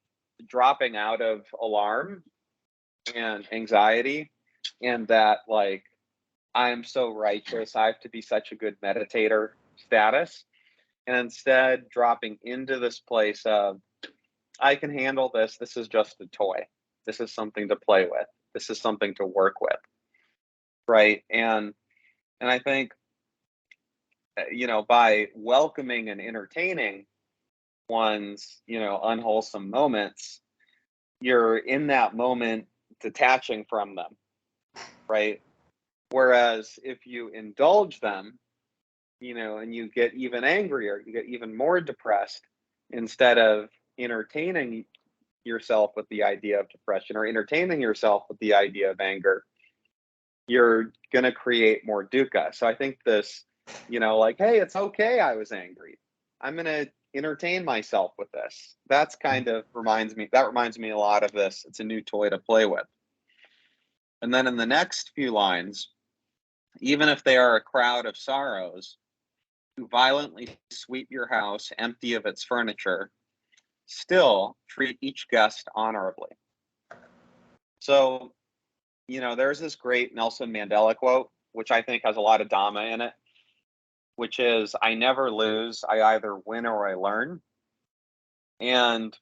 dropping out of alarm and anxiety, and that, like, I'm so righteous, I have to be such a good meditator status, and instead dropping into this place of, I can handle this. This is just a toy. This is something to play with. This is something to work with, right? And I think, by welcoming and entertaining one's, unwholesome moments, you're in that moment detaching from them, right? Whereas if you indulge them, and you get even angrier, you get even more depressed, instead of entertaining yourself with the idea of depression or entertaining yourself with the idea of anger, you're going to create more dukkha. So I think this, like, hey, it's okay, I was angry, I'm going to entertain myself with this. That's kind of reminds me a lot of this. It's a new toy to play with. And then in the next few lines, even if they are a crowd of sorrows who violently sweep your house empty of its furniture, still treat each guest honorably. So, there's this great Nelson Mandela quote, which I think has a lot of Dhamma in it, which is, I never lose, I either win or I learn. And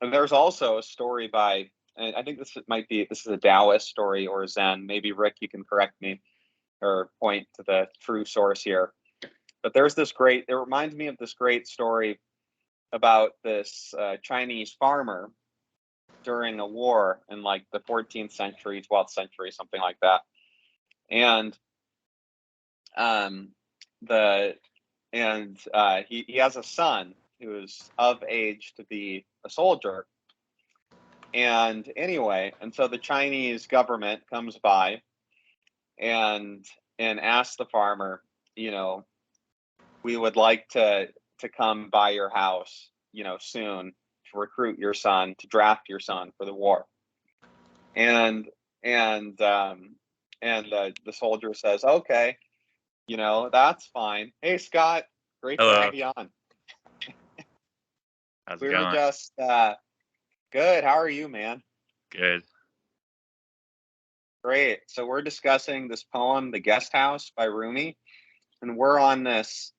there's also a story by, and I think this is a Taoist story or Zen. Maybe Rick, you can correct me or point to the true source here. But it reminds me of this great story about this Chinese farmer during a war in, like, the 14th century, 12th century, something like that. And he has a son who is of age to be a soldier. And anyway, and so the Chinese government comes by and asks the farmer, we would like to come by your house, soon, to recruit your son, to draft your son for the war. And the soldier says, okay, that's fine. Hey, Scott, great Hello. to have you on. How's We it were going? just good. How are you, man? Good. Great. So we're discussing this poem, The Guest House by Rumi, and we're on this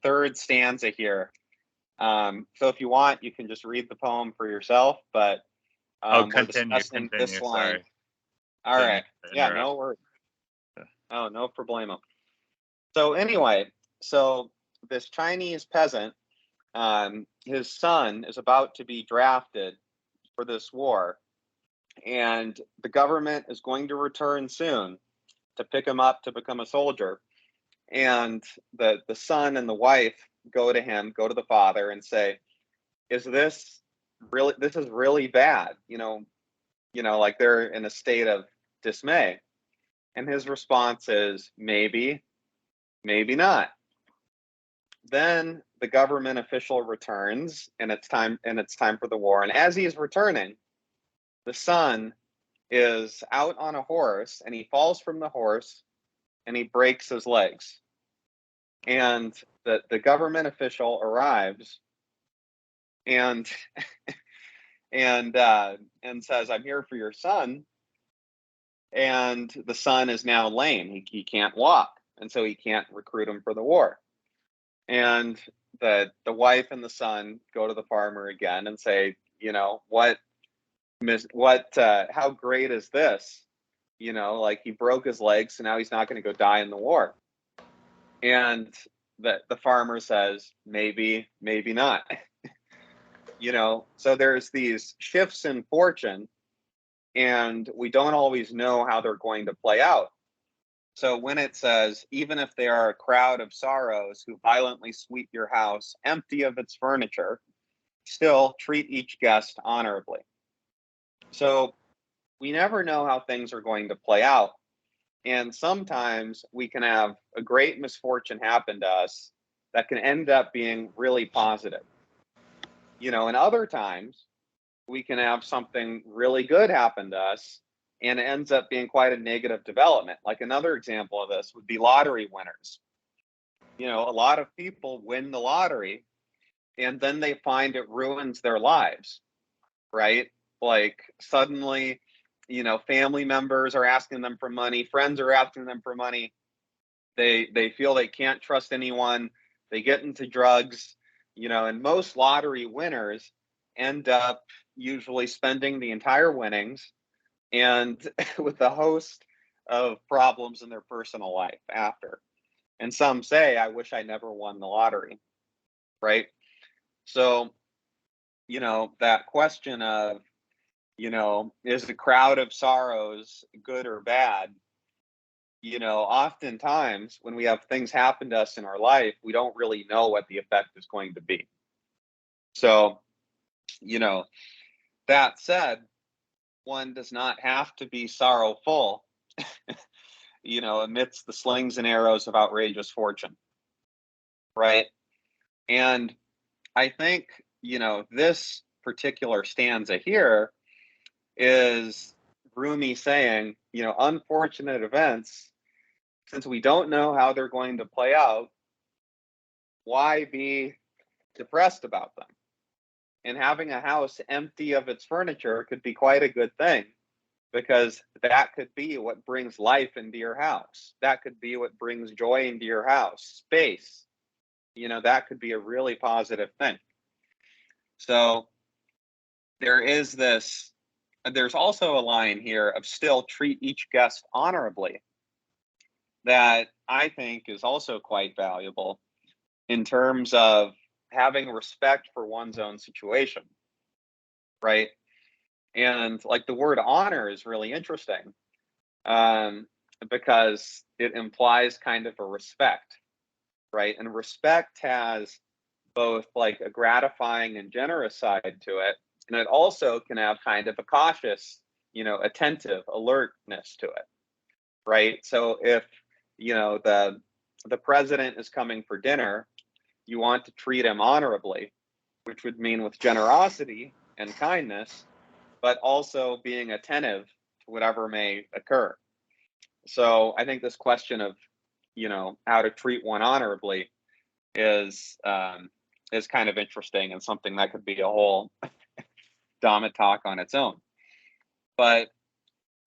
third stanza here. So if you want, you can just read the poem for yourself, but we're discussing this line. Sorry. All right. Yeah, Interrupt. no worries. Oh, no problemo. So anyway, this Chinese peasant, his son is about to be drafted for this war, and the government is going to return soon to pick him up to become a soldier. And the son and the wife go to the father and say, this is really bad, like they're in a state of dismay. And his response is, maybe not. Then the government official returns, and it's time for the war. And as he's returning, the son is out on a horse, and he falls from the horse and he breaks his legs. And the government official arrives and and says, "I'm here for your son." And the son is now lame. He can't walk, and so he can't recruit him for the war. And the wife and the son go to the farmer again and say, how great is this? Like, he broke his leg, so now he's not going to go die in the war. And the farmer says, maybe not. So there's these shifts in fortune, and we don't always know how they're going to play out. So when it says, even if they are a crowd of sorrows who violently sweep your house empty of its furniture, still treat each guest honorably. So we never know how things are going to play out. And sometimes we can have a great misfortune happen to us that can end up being really positive. And other times we can have something really good happen to us and it ends up being quite a negative development. Like, another example of this would be lottery winners. A lot of people win the lottery and then they find it ruins their lives, right? Like, suddenly, family members are asking them for money, friends are asking them for money. They feel they can't trust anyone. They get into drugs, and most lottery winners end up usually spending the entire winnings and with a host of problems in their personal life after. And some say, I wish I never won the lottery, right? So, that question of, is the crowd of sorrows good or bad? Oftentimes when we have things happen to us in our life, we don't really know what the effect is going to be. So, that said, one does not have to be sorrowful, amidst the slings and arrows of outrageous fortune, right? And I think, this particular stanza here is Rumi saying, unfortunate events, since we don't know how they're going to play out, why be depressed about them? And having a house empty of its furniture could be quite a good thing, because that could be what brings life into your house. That could be what brings joy into your house, space. That could be a really positive thing. So there's also a line here of still treat each guest honorably that I think is also quite valuable in terms of having respect for one's own situation, right? And like, the word honor is really interesting, because it implies kind of a respect, right? And respect has both like a gratifying and generous side to it, and it also can have kind of a cautious, attentive alertness to it, right? So if the president is coming for dinner, you want to treat him honorably, which would mean with generosity and kindness, but also being attentive to whatever may occur. So I think this question of, how to treat one honorably is kind of interesting, and something that could be a whole Dhamma talk on its own. But,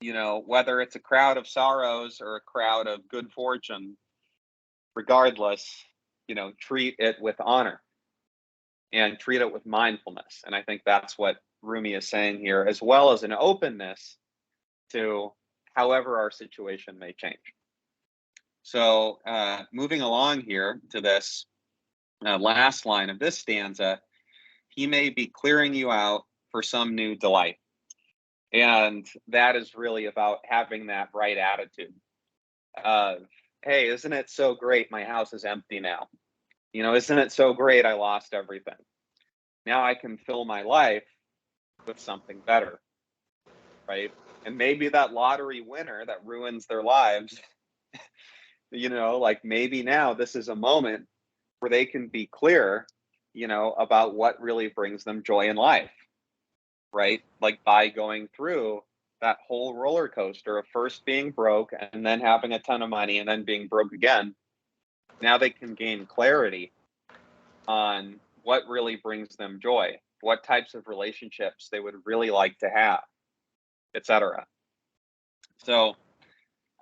whether it's a crowd of sorrows or a crowd of good fortune, regardless, treat it with honor and treat it with mindfulness. And I think that's what Rumi is saying here, as well as an openness to however our situation may change. So moving along here to this last line of this stanza, he may be clearing you out for some new delight. And that is really about having that right attitude of, hey, isn't it so great my house is empty now? Isn't it so great I lost everything? Now I can fill my life with something better, right? And maybe that lottery winner that ruins their lives, like, maybe now this is a moment where they can be clear, about what really brings them joy in life, right? Like, by going through that whole roller coaster of first being broke and then having a ton of money and then being broke again. Now they can gain clarity on what really brings them joy, what types of relationships they would really like to have, etc. So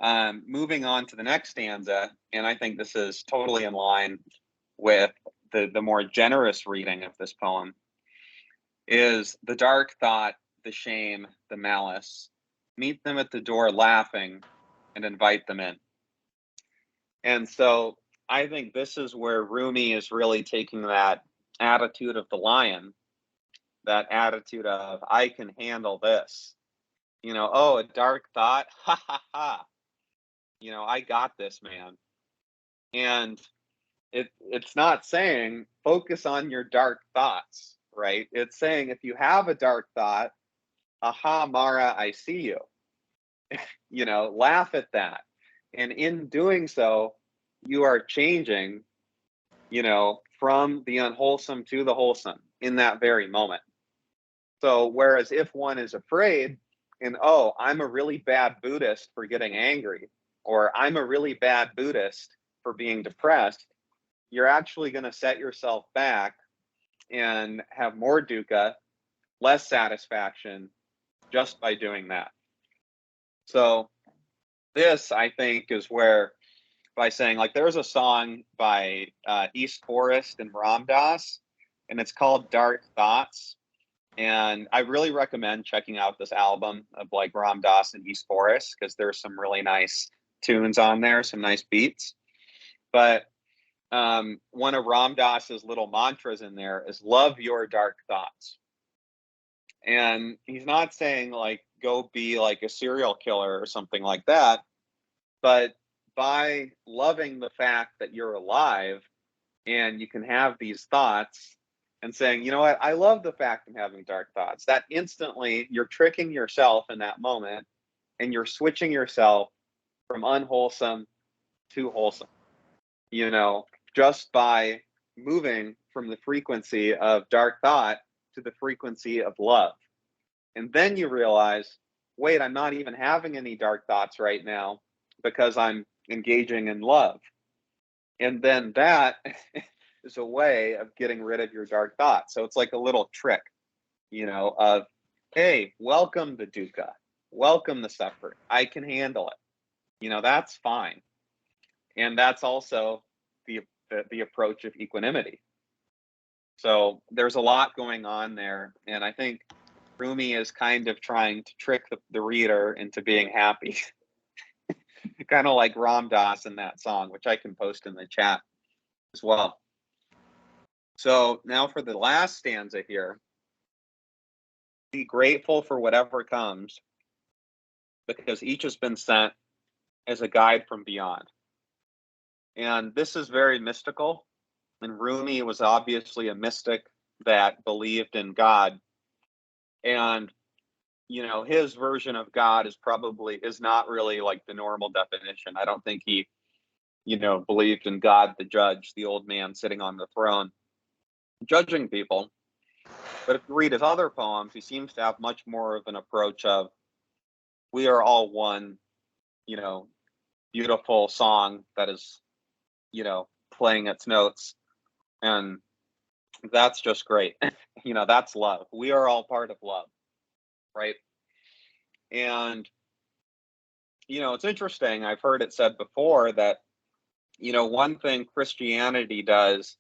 moving on to the next stanza, and I think this is totally in line with the more generous reading of this poem, is the dark thought, the shame, the malice. Meet them at the door laughing and invite them in. And so I think this is where Rumi is really taking that attitude of the lion, that attitude of, I can handle this. You know, oh, a dark thought, ha ha ha. You know, I got this, man. And it's not saying focus on your dark thoughts, right? It's saying if you have a dark thought, aha, Mara, I see you. You know, laugh at that. And in doing so, you are changing, you know, from the unwholesome to the wholesome in that very moment. So, whereas if one is afraid and, oh, I'm a really bad Buddhist for getting angry, or I'm a really bad Buddhist for being depressed, you're actually going to set yourself back and have more dukkha, less satisfaction just by doing that. So, this, I think, is where, by saying, like, there's a song by East Forest and Ram Dass, and it's called Dark Thoughts. And I really recommend checking out this album of like Ram Dass and East Forest, because there's some really nice tunes on there, some nice beats. But one of Ram Dass's little mantras in there is love your dark thoughts. And he's not saying like go be like a serial killer or something like that, but by loving the fact that you're alive and you can have these thoughts and saying, you know what, I love the fact I'm having dark thoughts, that instantly you're tricking yourself in that moment and you're switching yourself from unwholesome to wholesome, you know, just by moving from the frequency of dark thought to the frequency of love. And then you realize, wait, I'm not even having any dark thoughts right now because I'm engaging in love. And then that is a way of getting rid of your dark thoughts. So it's like a little trick, you know, of, hey, welcome the dukkha, welcome the suffering. I can handle it. You know, that's fine. And that's also the approach of equanimity. So there's a lot going on there. And I think Rumi is kind of trying to trick the reader into being happy. Kind of like Ram Dass in that song, which I can post in the chat as well. So now for the last stanza here, be grateful for whatever comes, because each has been sent as a guide from beyond. And this is very mystical. And Rumi was obviously a mystic that believed in God. And, you know, his version of God is not really like the normal definition. I don't think he, you know, believed in God the judge, the old man sitting on the throne, judging people. But if you read his other poems, he seems to have much more of an approach of, we are all one, you know, beautiful song that is, you know, playing its notes. And that's just great. You know, that's love. We are all part of love, right? And, you know, it's interesting. I've heard it said before that, you know, one thing Christianity does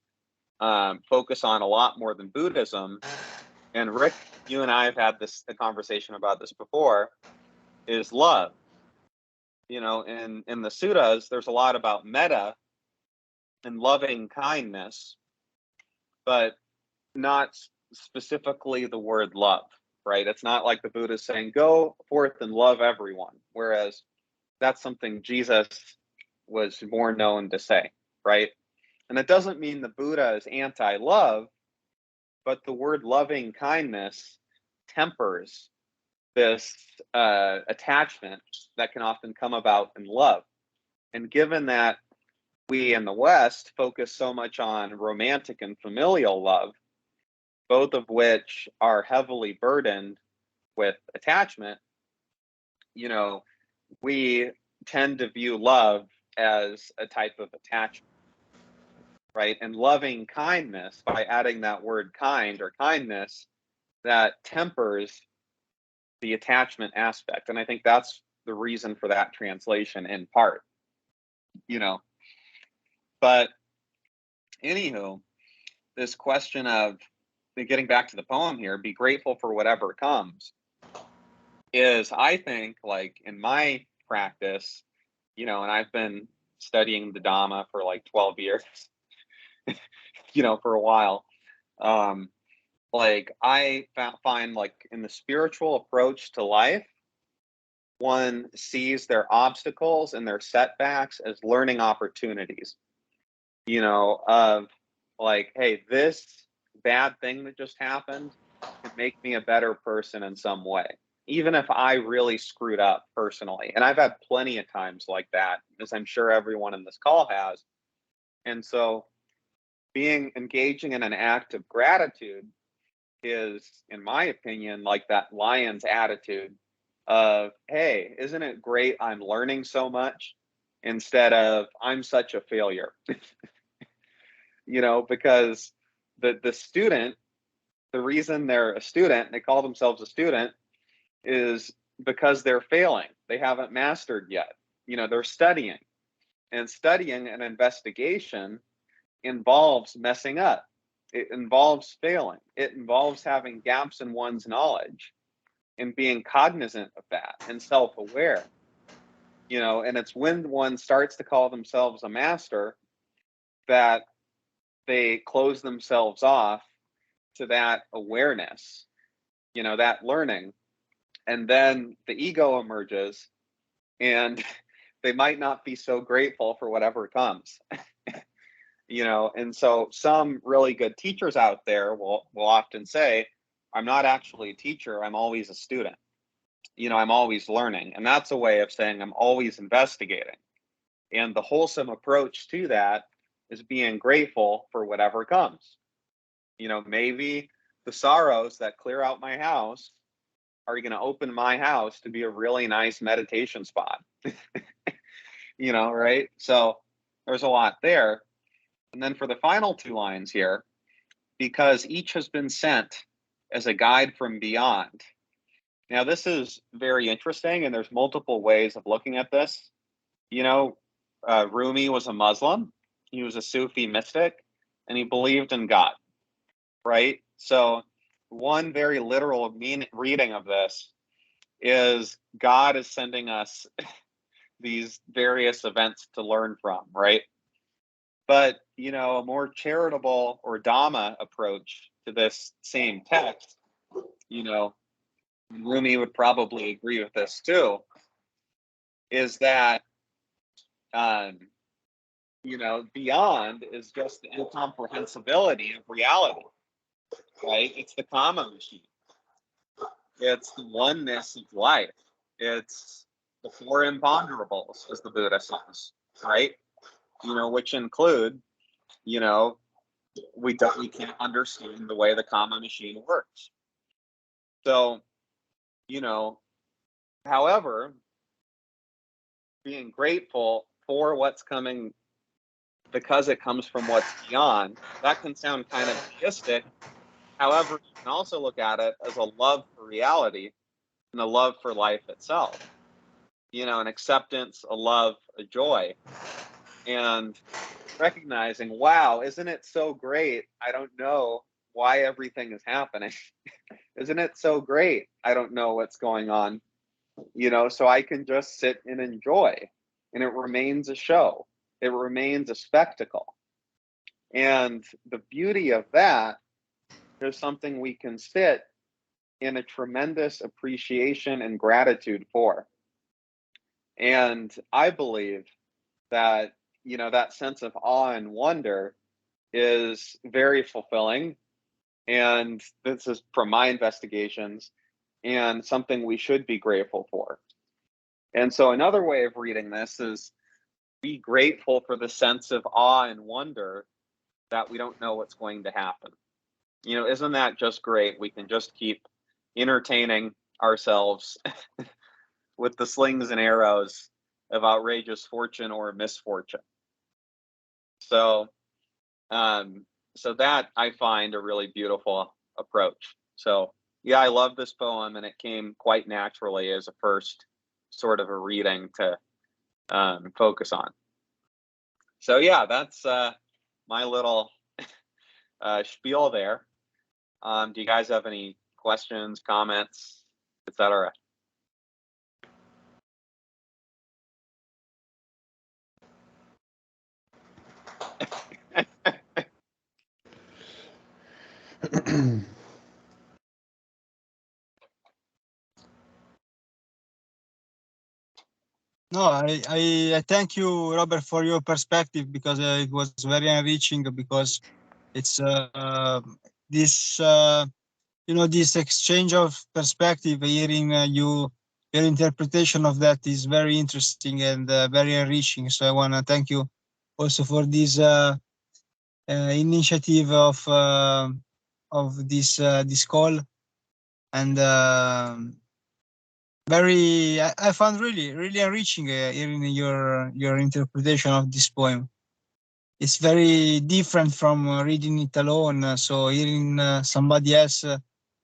focus on a lot more than Buddhism, and Rick, you and I have had a conversation about this before, is love. You know, in the suttas, there's a lot about metta and loving kindness, but not specifically the word love, right? It's not like the Buddha is saying, go forth and love everyone, whereas that's something Jesus was more known to say, right? And it doesn't mean the Buddha is anti-love, but the word loving kindness tempers this attachment that can often come about in love. And given that we in the West focus so much on romantic and familial love, both of which are heavily burdened with attachment, you know, we tend to view love as a type of attachment. right? And loving kindness, by adding that word kind or kindness, that tempers the attachment aspect. And I think that's the reason for that translation in part, you know. But anywho, this question of getting back to the poem here, be grateful for whatever comes, is, I think, like in my practice, you know, and I've been studying the Dhamma for like 12 years, you know, for a while. Like I find like in the spiritual approach to life, one sees their obstacles and their setbacks as learning opportunities, you know, of like, hey, this bad thing that just happened can make me a better person in some way, even if I really screwed up personally. And I've had plenty of times like that, as I'm sure everyone in this call has. And so engaging in an act of gratitude is, in my opinion, like that lion's attitude of, hey, isn't it great I'm learning so much, instead of I'm such a failure. You know, because the student, the reason they're a student, they call themselves a student, is because they're failing. They haven't mastered yet. You know, they're studying. And studying an investigation involves messing up. It involves failing. It involves having gaps in one's knowledge and being cognizant of that and self-aware. You know, and it's when one starts to call themselves a master that they close themselves off to that awareness, you know, that learning. And then the ego emerges, and they might not be so grateful for whatever comes. You know, and so some really good teachers out there will often say, I'm not actually a teacher, I'm always a student. You know, I'm always learning. And that's a way of saying I'm always investigating. And the wholesome approach to that is being grateful for whatever comes. You know, maybe the sorrows that clear out my house are going to open my house to be a really nice meditation spot. You know, right? So there's a lot there. And then for the final two lines here, because each has been sent as a guide from beyond. Now, this is very interesting, and there's multiple ways of looking at this. You know, Rumi was a Muslim, he was a Sufi mystic, and he believed in God, right? So one very literal reading of this is God is sending us these various events to learn from, right? But, you know, a more charitable or Dhamma approach to this same text, you know, Rumi would probably agree with this too, is that, you know, beyond is just the incomprehensibility of reality, right? It's the karma machine. It's the oneness of life. It's the four imponderables, as the Buddha says, right? You know, which include, you know, we can't understand the way the karma machine works. So, you know, however, being grateful for what's coming because it comes from what's beyond, that can sound kind of theistic. However, you can also look at it as a love for reality and a love for life itself. You know, an acceptance, a love, a joy, and recognizing, wow, isn't it so great? I don't know why everything is happening. Isn't it so great? I don't know what's going on. You know, so I can just sit and enjoy, and it remains a show. It remains a spectacle. And the beauty of that is something we can sit in a tremendous appreciation and gratitude for. And I believe that, you know, that sense of awe and wonder is very fulfilling. And this is from my investigations, and something we should be grateful for. And so another way of reading this is be grateful for the sense of awe and wonder that we don't know what's going to happen. You know, isn't that just great? We can just keep entertaining ourselves with the slings and arrows of outrageous fortune or misfortune. So So that I find a really beautiful approach. So yeah, I love this poem, and it came quite naturally as a first sort of a reading to focus on. So yeah, that's my little spiel there. Do you guys have any questions, comments, etc.? No, I thank you, Robert, for your perspective, because it was very enriching, because it's this this exchange of perspective, hearing your interpretation of that is very interesting and very enriching. So I want to thank you also for this initiative of this call, and I found really enriching hearing your interpretation of this poem. It's very different from reading it alone. So hearing somebody else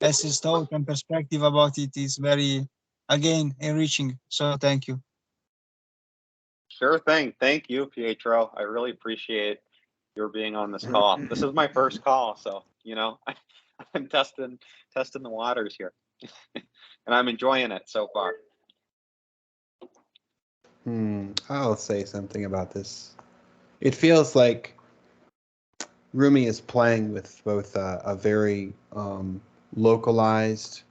else's thought and perspective about it is very, again, enriching. So thank you. Sure thing. Thank you, Pietro. I really appreciate your being on this call. This is my first call, so I'm testing the waters here, and I'm enjoying it so far. I'll say something about this. It feels like Rumi is playing with both a very localized,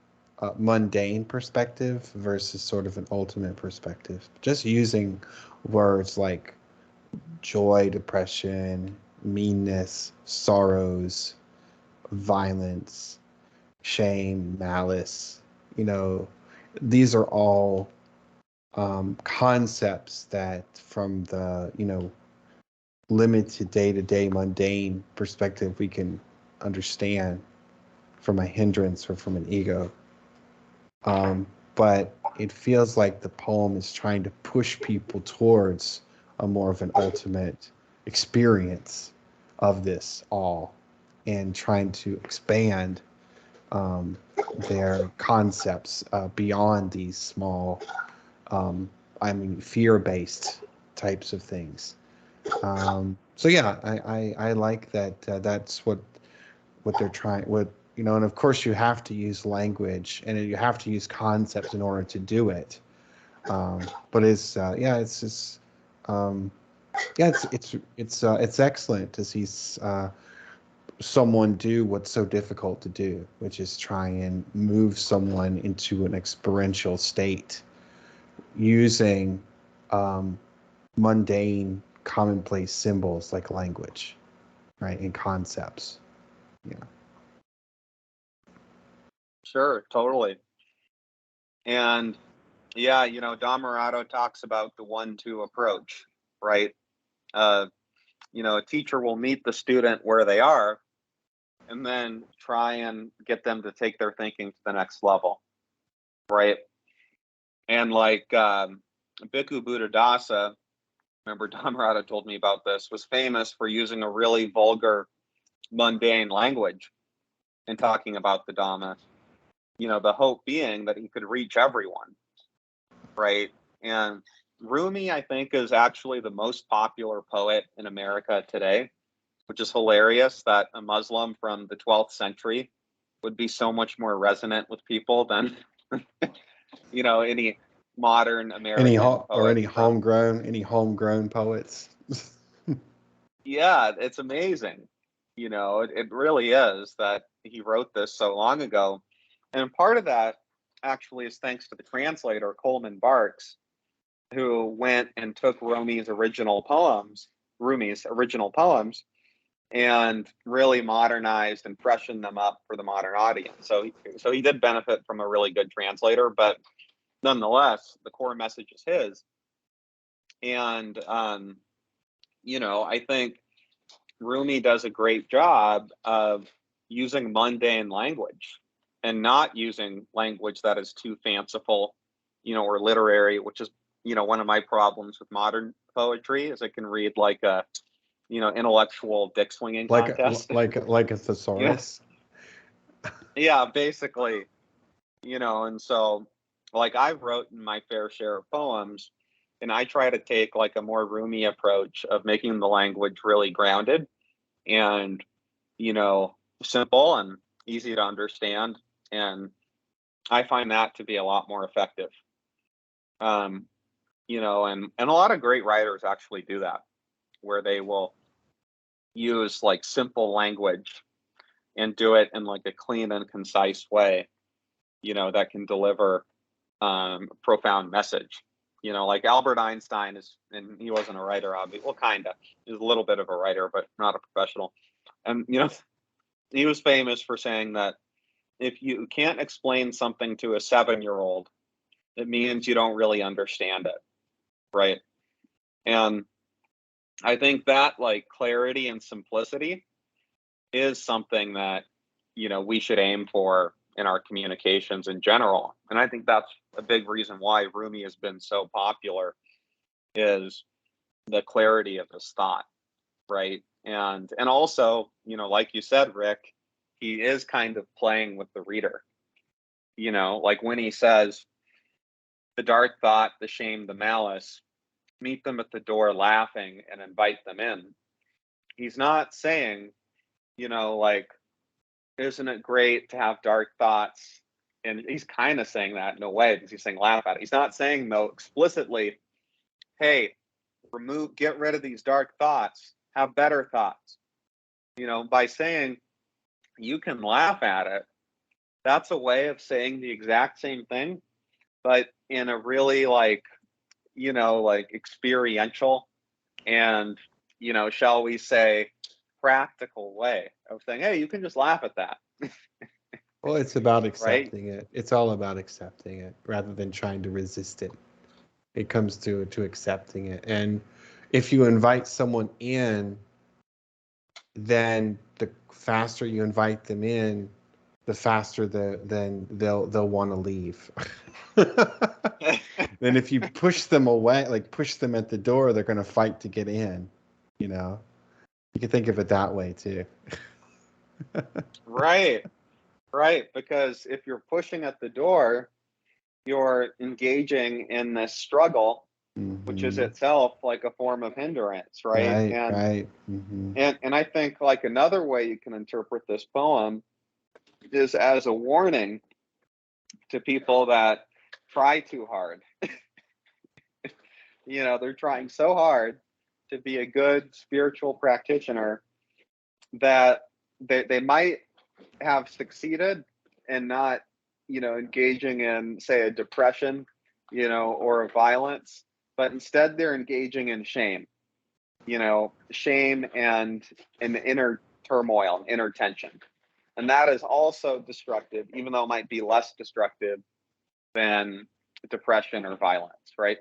mundane perspective versus sort of an ultimate perspective. Just using words like joy, depression, meanness, sorrows, violence, shame, malice. These are all concepts that, from the limited day-to-day mundane perspective, we can understand from a hindrance or from an ego. But it feels like the poem is trying to push people towards a more of an ultimate experience of this all, and trying to expand their concepts beyond these small, fear-based types of things. So yeah, I like that. That's what they're trying. And of course you have to use language and you have to use concepts in order to do it. But it's it's just it's excellent to see someone do what's so difficult to do, which is try and move someone into an experiential state using mundane, commonplace symbols like language, right, and concepts. Yeah. Sure, totally. And yeah, Dhammarato talks about the 1-2 approach, right? A teacher will meet the student where they are, and then try and get them to take their thinking to the next level, right? And like Bhikkhu Buddhadasa, remember Dhammarato told me about this, was famous for using a really vulgar, mundane language in talking about the Dhamma. The hope being that he could reach everyone, right? And Rumi, I think, is actually the most popular poet in America today, which is hilarious that a Muslim from the 12th century would be so much more resonant with people than any modern American poet. Any homegrown poets. Yeah, it's amazing. It really is that he wrote this so long ago. And part of that actually is thanks to the translator, Coleman Barks, who went and took Rumi's original poems, and really modernized and freshened them up for the modern audience. So he did benefit from a really good translator, but nonetheless, the core message is his. And I think Rumi does a great job of using mundane language and not using language that is too fanciful, or literary, which is, one of my problems with modern poetry, is it can read like a intellectual dick swinging like contest. like a thesaurus. Yeah, basically, and so like I wrote in my fair share of poems, and I try to take like a more Rumi approach of making the language really grounded and, simple and easy to understand. And I find that to be a lot more effective. And a lot of great writers actually do that, where they will use like simple language and do it in like a clean and concise way, that can deliver profound message. Like Albert Einstein and he wasn't a writer, obviously. Well, kinda. He was a little bit of a writer, but not a professional. And he was famous for saying that if you can't explain something to a 7-year-old, it means you don't really understand it, right? And I think that like clarity and simplicity is something that we should aim for in our communications in general. And I think that's a big reason why Rumi has been so popular, is the clarity of his thought, right? And also, like you said, Rick, he is kind of playing with the reader. Like when he says, the dark thought, the shame, the malice, meet them at the door laughing and invite them in. He's not saying, like, isn't it great to have dark thoughts? And he's kind of saying that in a way because he's saying laugh at it. He's not saying, though, explicitly, hey, get rid of these dark thoughts, have better thoughts. By saying you can laugh at it, that's a way of saying the exact same thing, but in a really like experiential and, shall we say, practical way of saying, hey, you can just laugh at that. Well, it's about Right? accepting it. It's all about accepting it rather than trying to resist it. It comes to accepting it. And if you invite someone in, then the faster you invite them in, the faster then they'll want to leave. Then if you push them away, like push them at the door, they're going to fight to get in. You can think of it that way too. Right. Because if you're pushing at the door, you're engaging in this struggle, which is itself like a form of hindrance, right? Right. And I think like another way you can interpret this poem is as a warning to people that try too hard. They're trying so hard to be a good spiritual practitioner that they might have succeeded and not, engaging in, say, a depression, or a violence, but instead they're engaging in shame, shame and an inner turmoil, inner tension. And that is also destructive, even though it might be less destructive than depression or violence, right?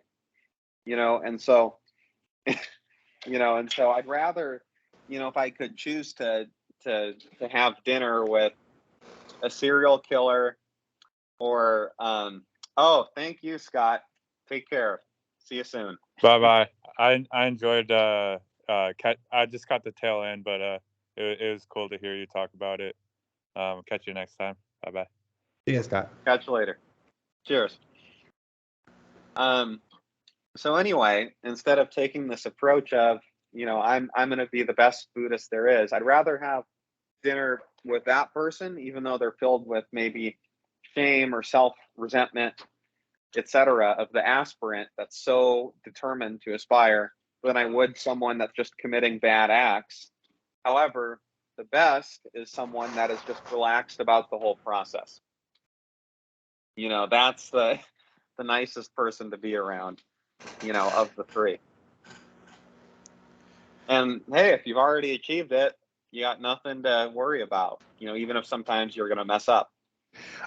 And so, I'd rather, if I could choose to have dinner with a serial killer or, oh, thank you, Scott. Take care. See you soon. Bye. I enjoyed, I just caught the tail end, but it was cool to hear you talk about it. Catch you next time. Bye. See you, Scott. Catch you later. Cheers. So anyway, instead of taking this approach of, I'm going to be the best Buddhist there is, I'd rather have dinner with that person, even though they're filled with maybe shame or self-resentment, etc., of the aspirant that's so determined to aspire, than I would someone that's just committing bad acts. However, the best is someone that is just relaxed about the whole process. That's the nicest person to be around, of the three. And hey, if you've already achieved it, you got nothing to worry about, even if sometimes you're going to mess up.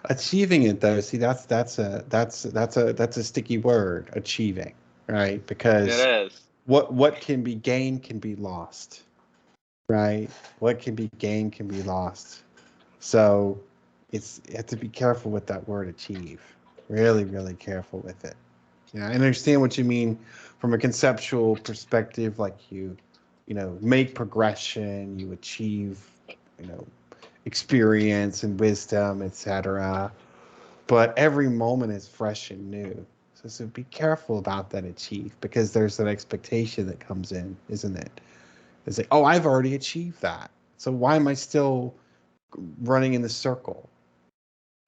Achieving it, though, see, that's a sticky word, achieving, right? Because it is. What can be gained can be lost, right? What can be gained can be lost. So you have to be careful with that word achieve. Really, really careful with it. I understand what you mean from a conceptual perspective, like you make progression, you achieve, experience and wisdom, etc. But every moment is fresh and new. So be careful about that achieve, because there's an expectation that comes in, isn't it? It's like, oh, I've already achieved that. So why am I still running in the circle?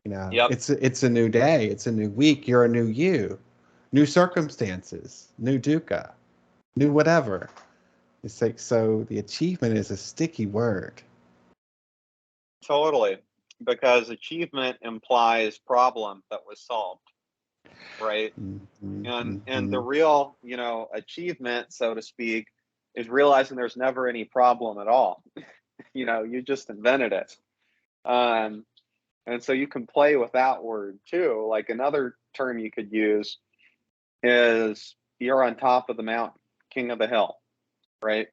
Yep. It's a new day. It's a new week. You're a new you, new circumstances, new dukkha, new whatever. It's like, so the achievement is a sticky word. Totally. Because achievement implies problem that was solved. Right. And the real, achievement, so to speak, is realizing there's never any problem at all. You just invented it. And so you can play with that word too. Like another term you could use is you're on top of the mountain, king of the hill, right?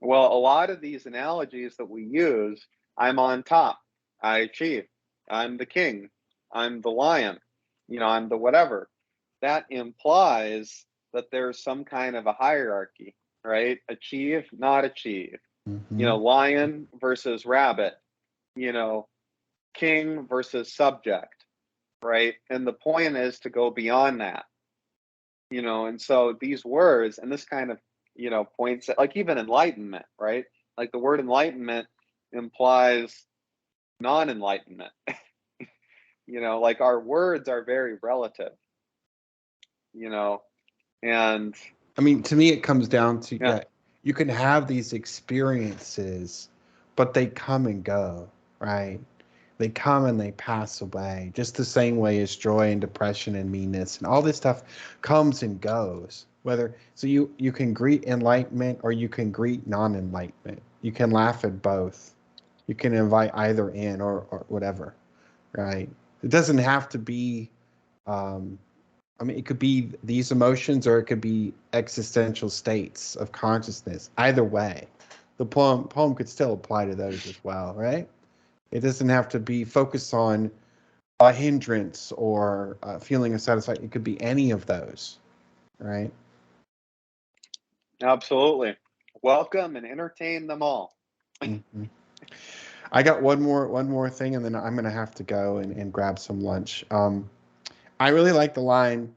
Well, a lot of these analogies that we use, I'm on top, I achieve, I'm the king, I'm the lion, I'm the whatever. That implies that there's some kind of a hierarchy, right? Achieve, not achieve. Lion versus rabbit, king versus subject, right? And the point is to go beyond that, and so these words and this kind of, points at, like, even enlightenment, right? Like the word enlightenment implies non-enlightenment. Like our words are very relative, and I mean, to me, it comes down to, you can have these experiences, but they come and go, right? They come and they pass away, just the same way as joy and depression and meanness and all this stuff comes and goes. So you can greet enlightenment or you can greet non-enlightenment. You can laugh at both. You can invite either in or whatever, right? It doesn't have to be, it could be these emotions or it could be existential states of consciousness. Either way, the poem could still apply to those as well, right? It doesn't have to be focused on a hindrance or a feeling of satisfaction. It could be any of those, right? Absolutely. Welcome and entertain them all. Mm-hmm. I got one more thing, and then I'm going to have to go and grab some lunch. I really like the line,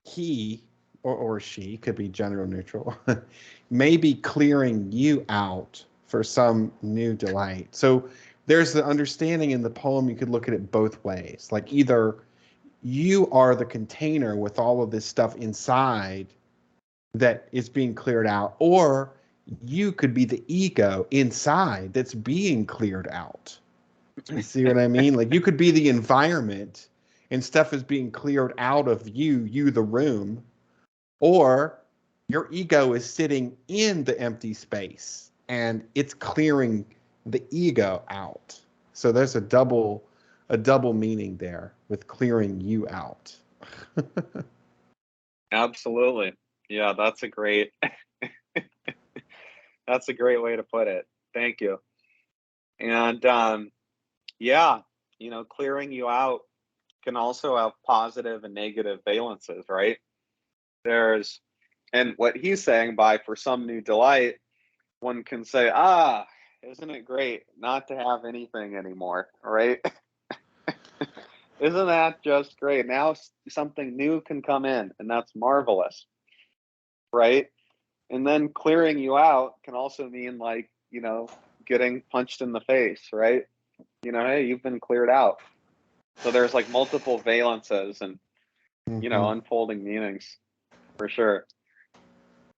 he or she, could be gender neutral, may be clearing you out for some new delight. So there's the understanding in the poem, you could look at it both ways. Like either you are the container with all of this stuff inside that is being cleared out, or you could be the ego inside that's being cleared out. You see what I mean? Like you could be the environment and stuff is being cleared out of you the room, or your ego is sitting in the empty space and it's clearing the ego out. So there's a double meaning there with clearing you out. Absolutely. Yeah, that's a great that's a great way to put it. Thank you. And clearing you out can also have positive and negative valences, right? And what he's saying by for some new delight, one can say, isn't it great not to have anything anymore, right? Isn't that just great? Now something new can come in, and that's marvelous, right? And then clearing you out can also mean like, getting punched in the face, right? Hey, you've been cleared out. So there's like multiple valences and, unfolding meanings for sure.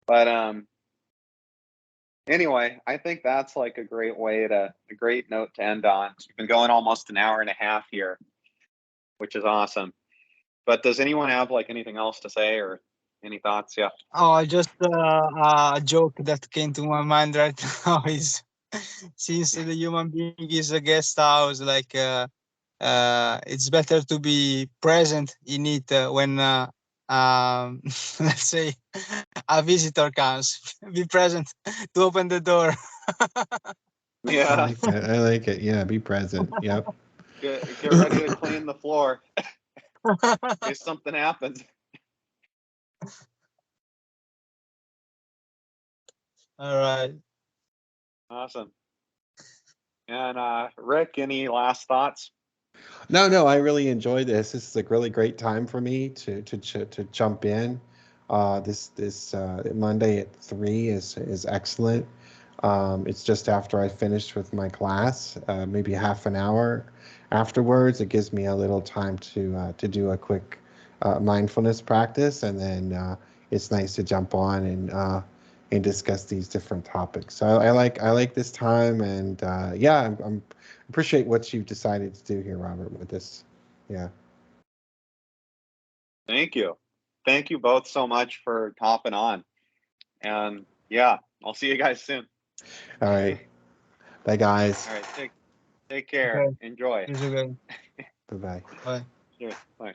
But anyway, I think that's like a great note to end on. We've been going almost an hour and a half here, which is awesome. But does anyone have like anything else to say or any thoughts? Yeah. Oh, just a joke that came to my mind right now is, since the human being is a guest house, like it's better to be present in it when let's say a visitor comes. Be present to open the door. Yeah. I like it. Yeah, be present. Yep. Get ready to clean the floor in case something happens. All right. Awesome. And Rick, any last thoughts? No, I really enjoyed this. This is a really great time for me to jump in. This Monday at 3 is excellent. It's just after I finished with my class, maybe half an hour afterwards. It gives me a little time to do a quick mindfulness practice, and then it's nice to jump on and discuss these different topics. So I like this time, and yeah, I'm appreciate what you've decided to do here, Robert, with this. Yeah. Thank you. Thank you both so much for hopping on. And yeah, I'll see you guys soon. All right. Bye, guys. All right. Take care. Okay. Enjoy. See you again. Bye-bye. Bye. Cheers. Bye.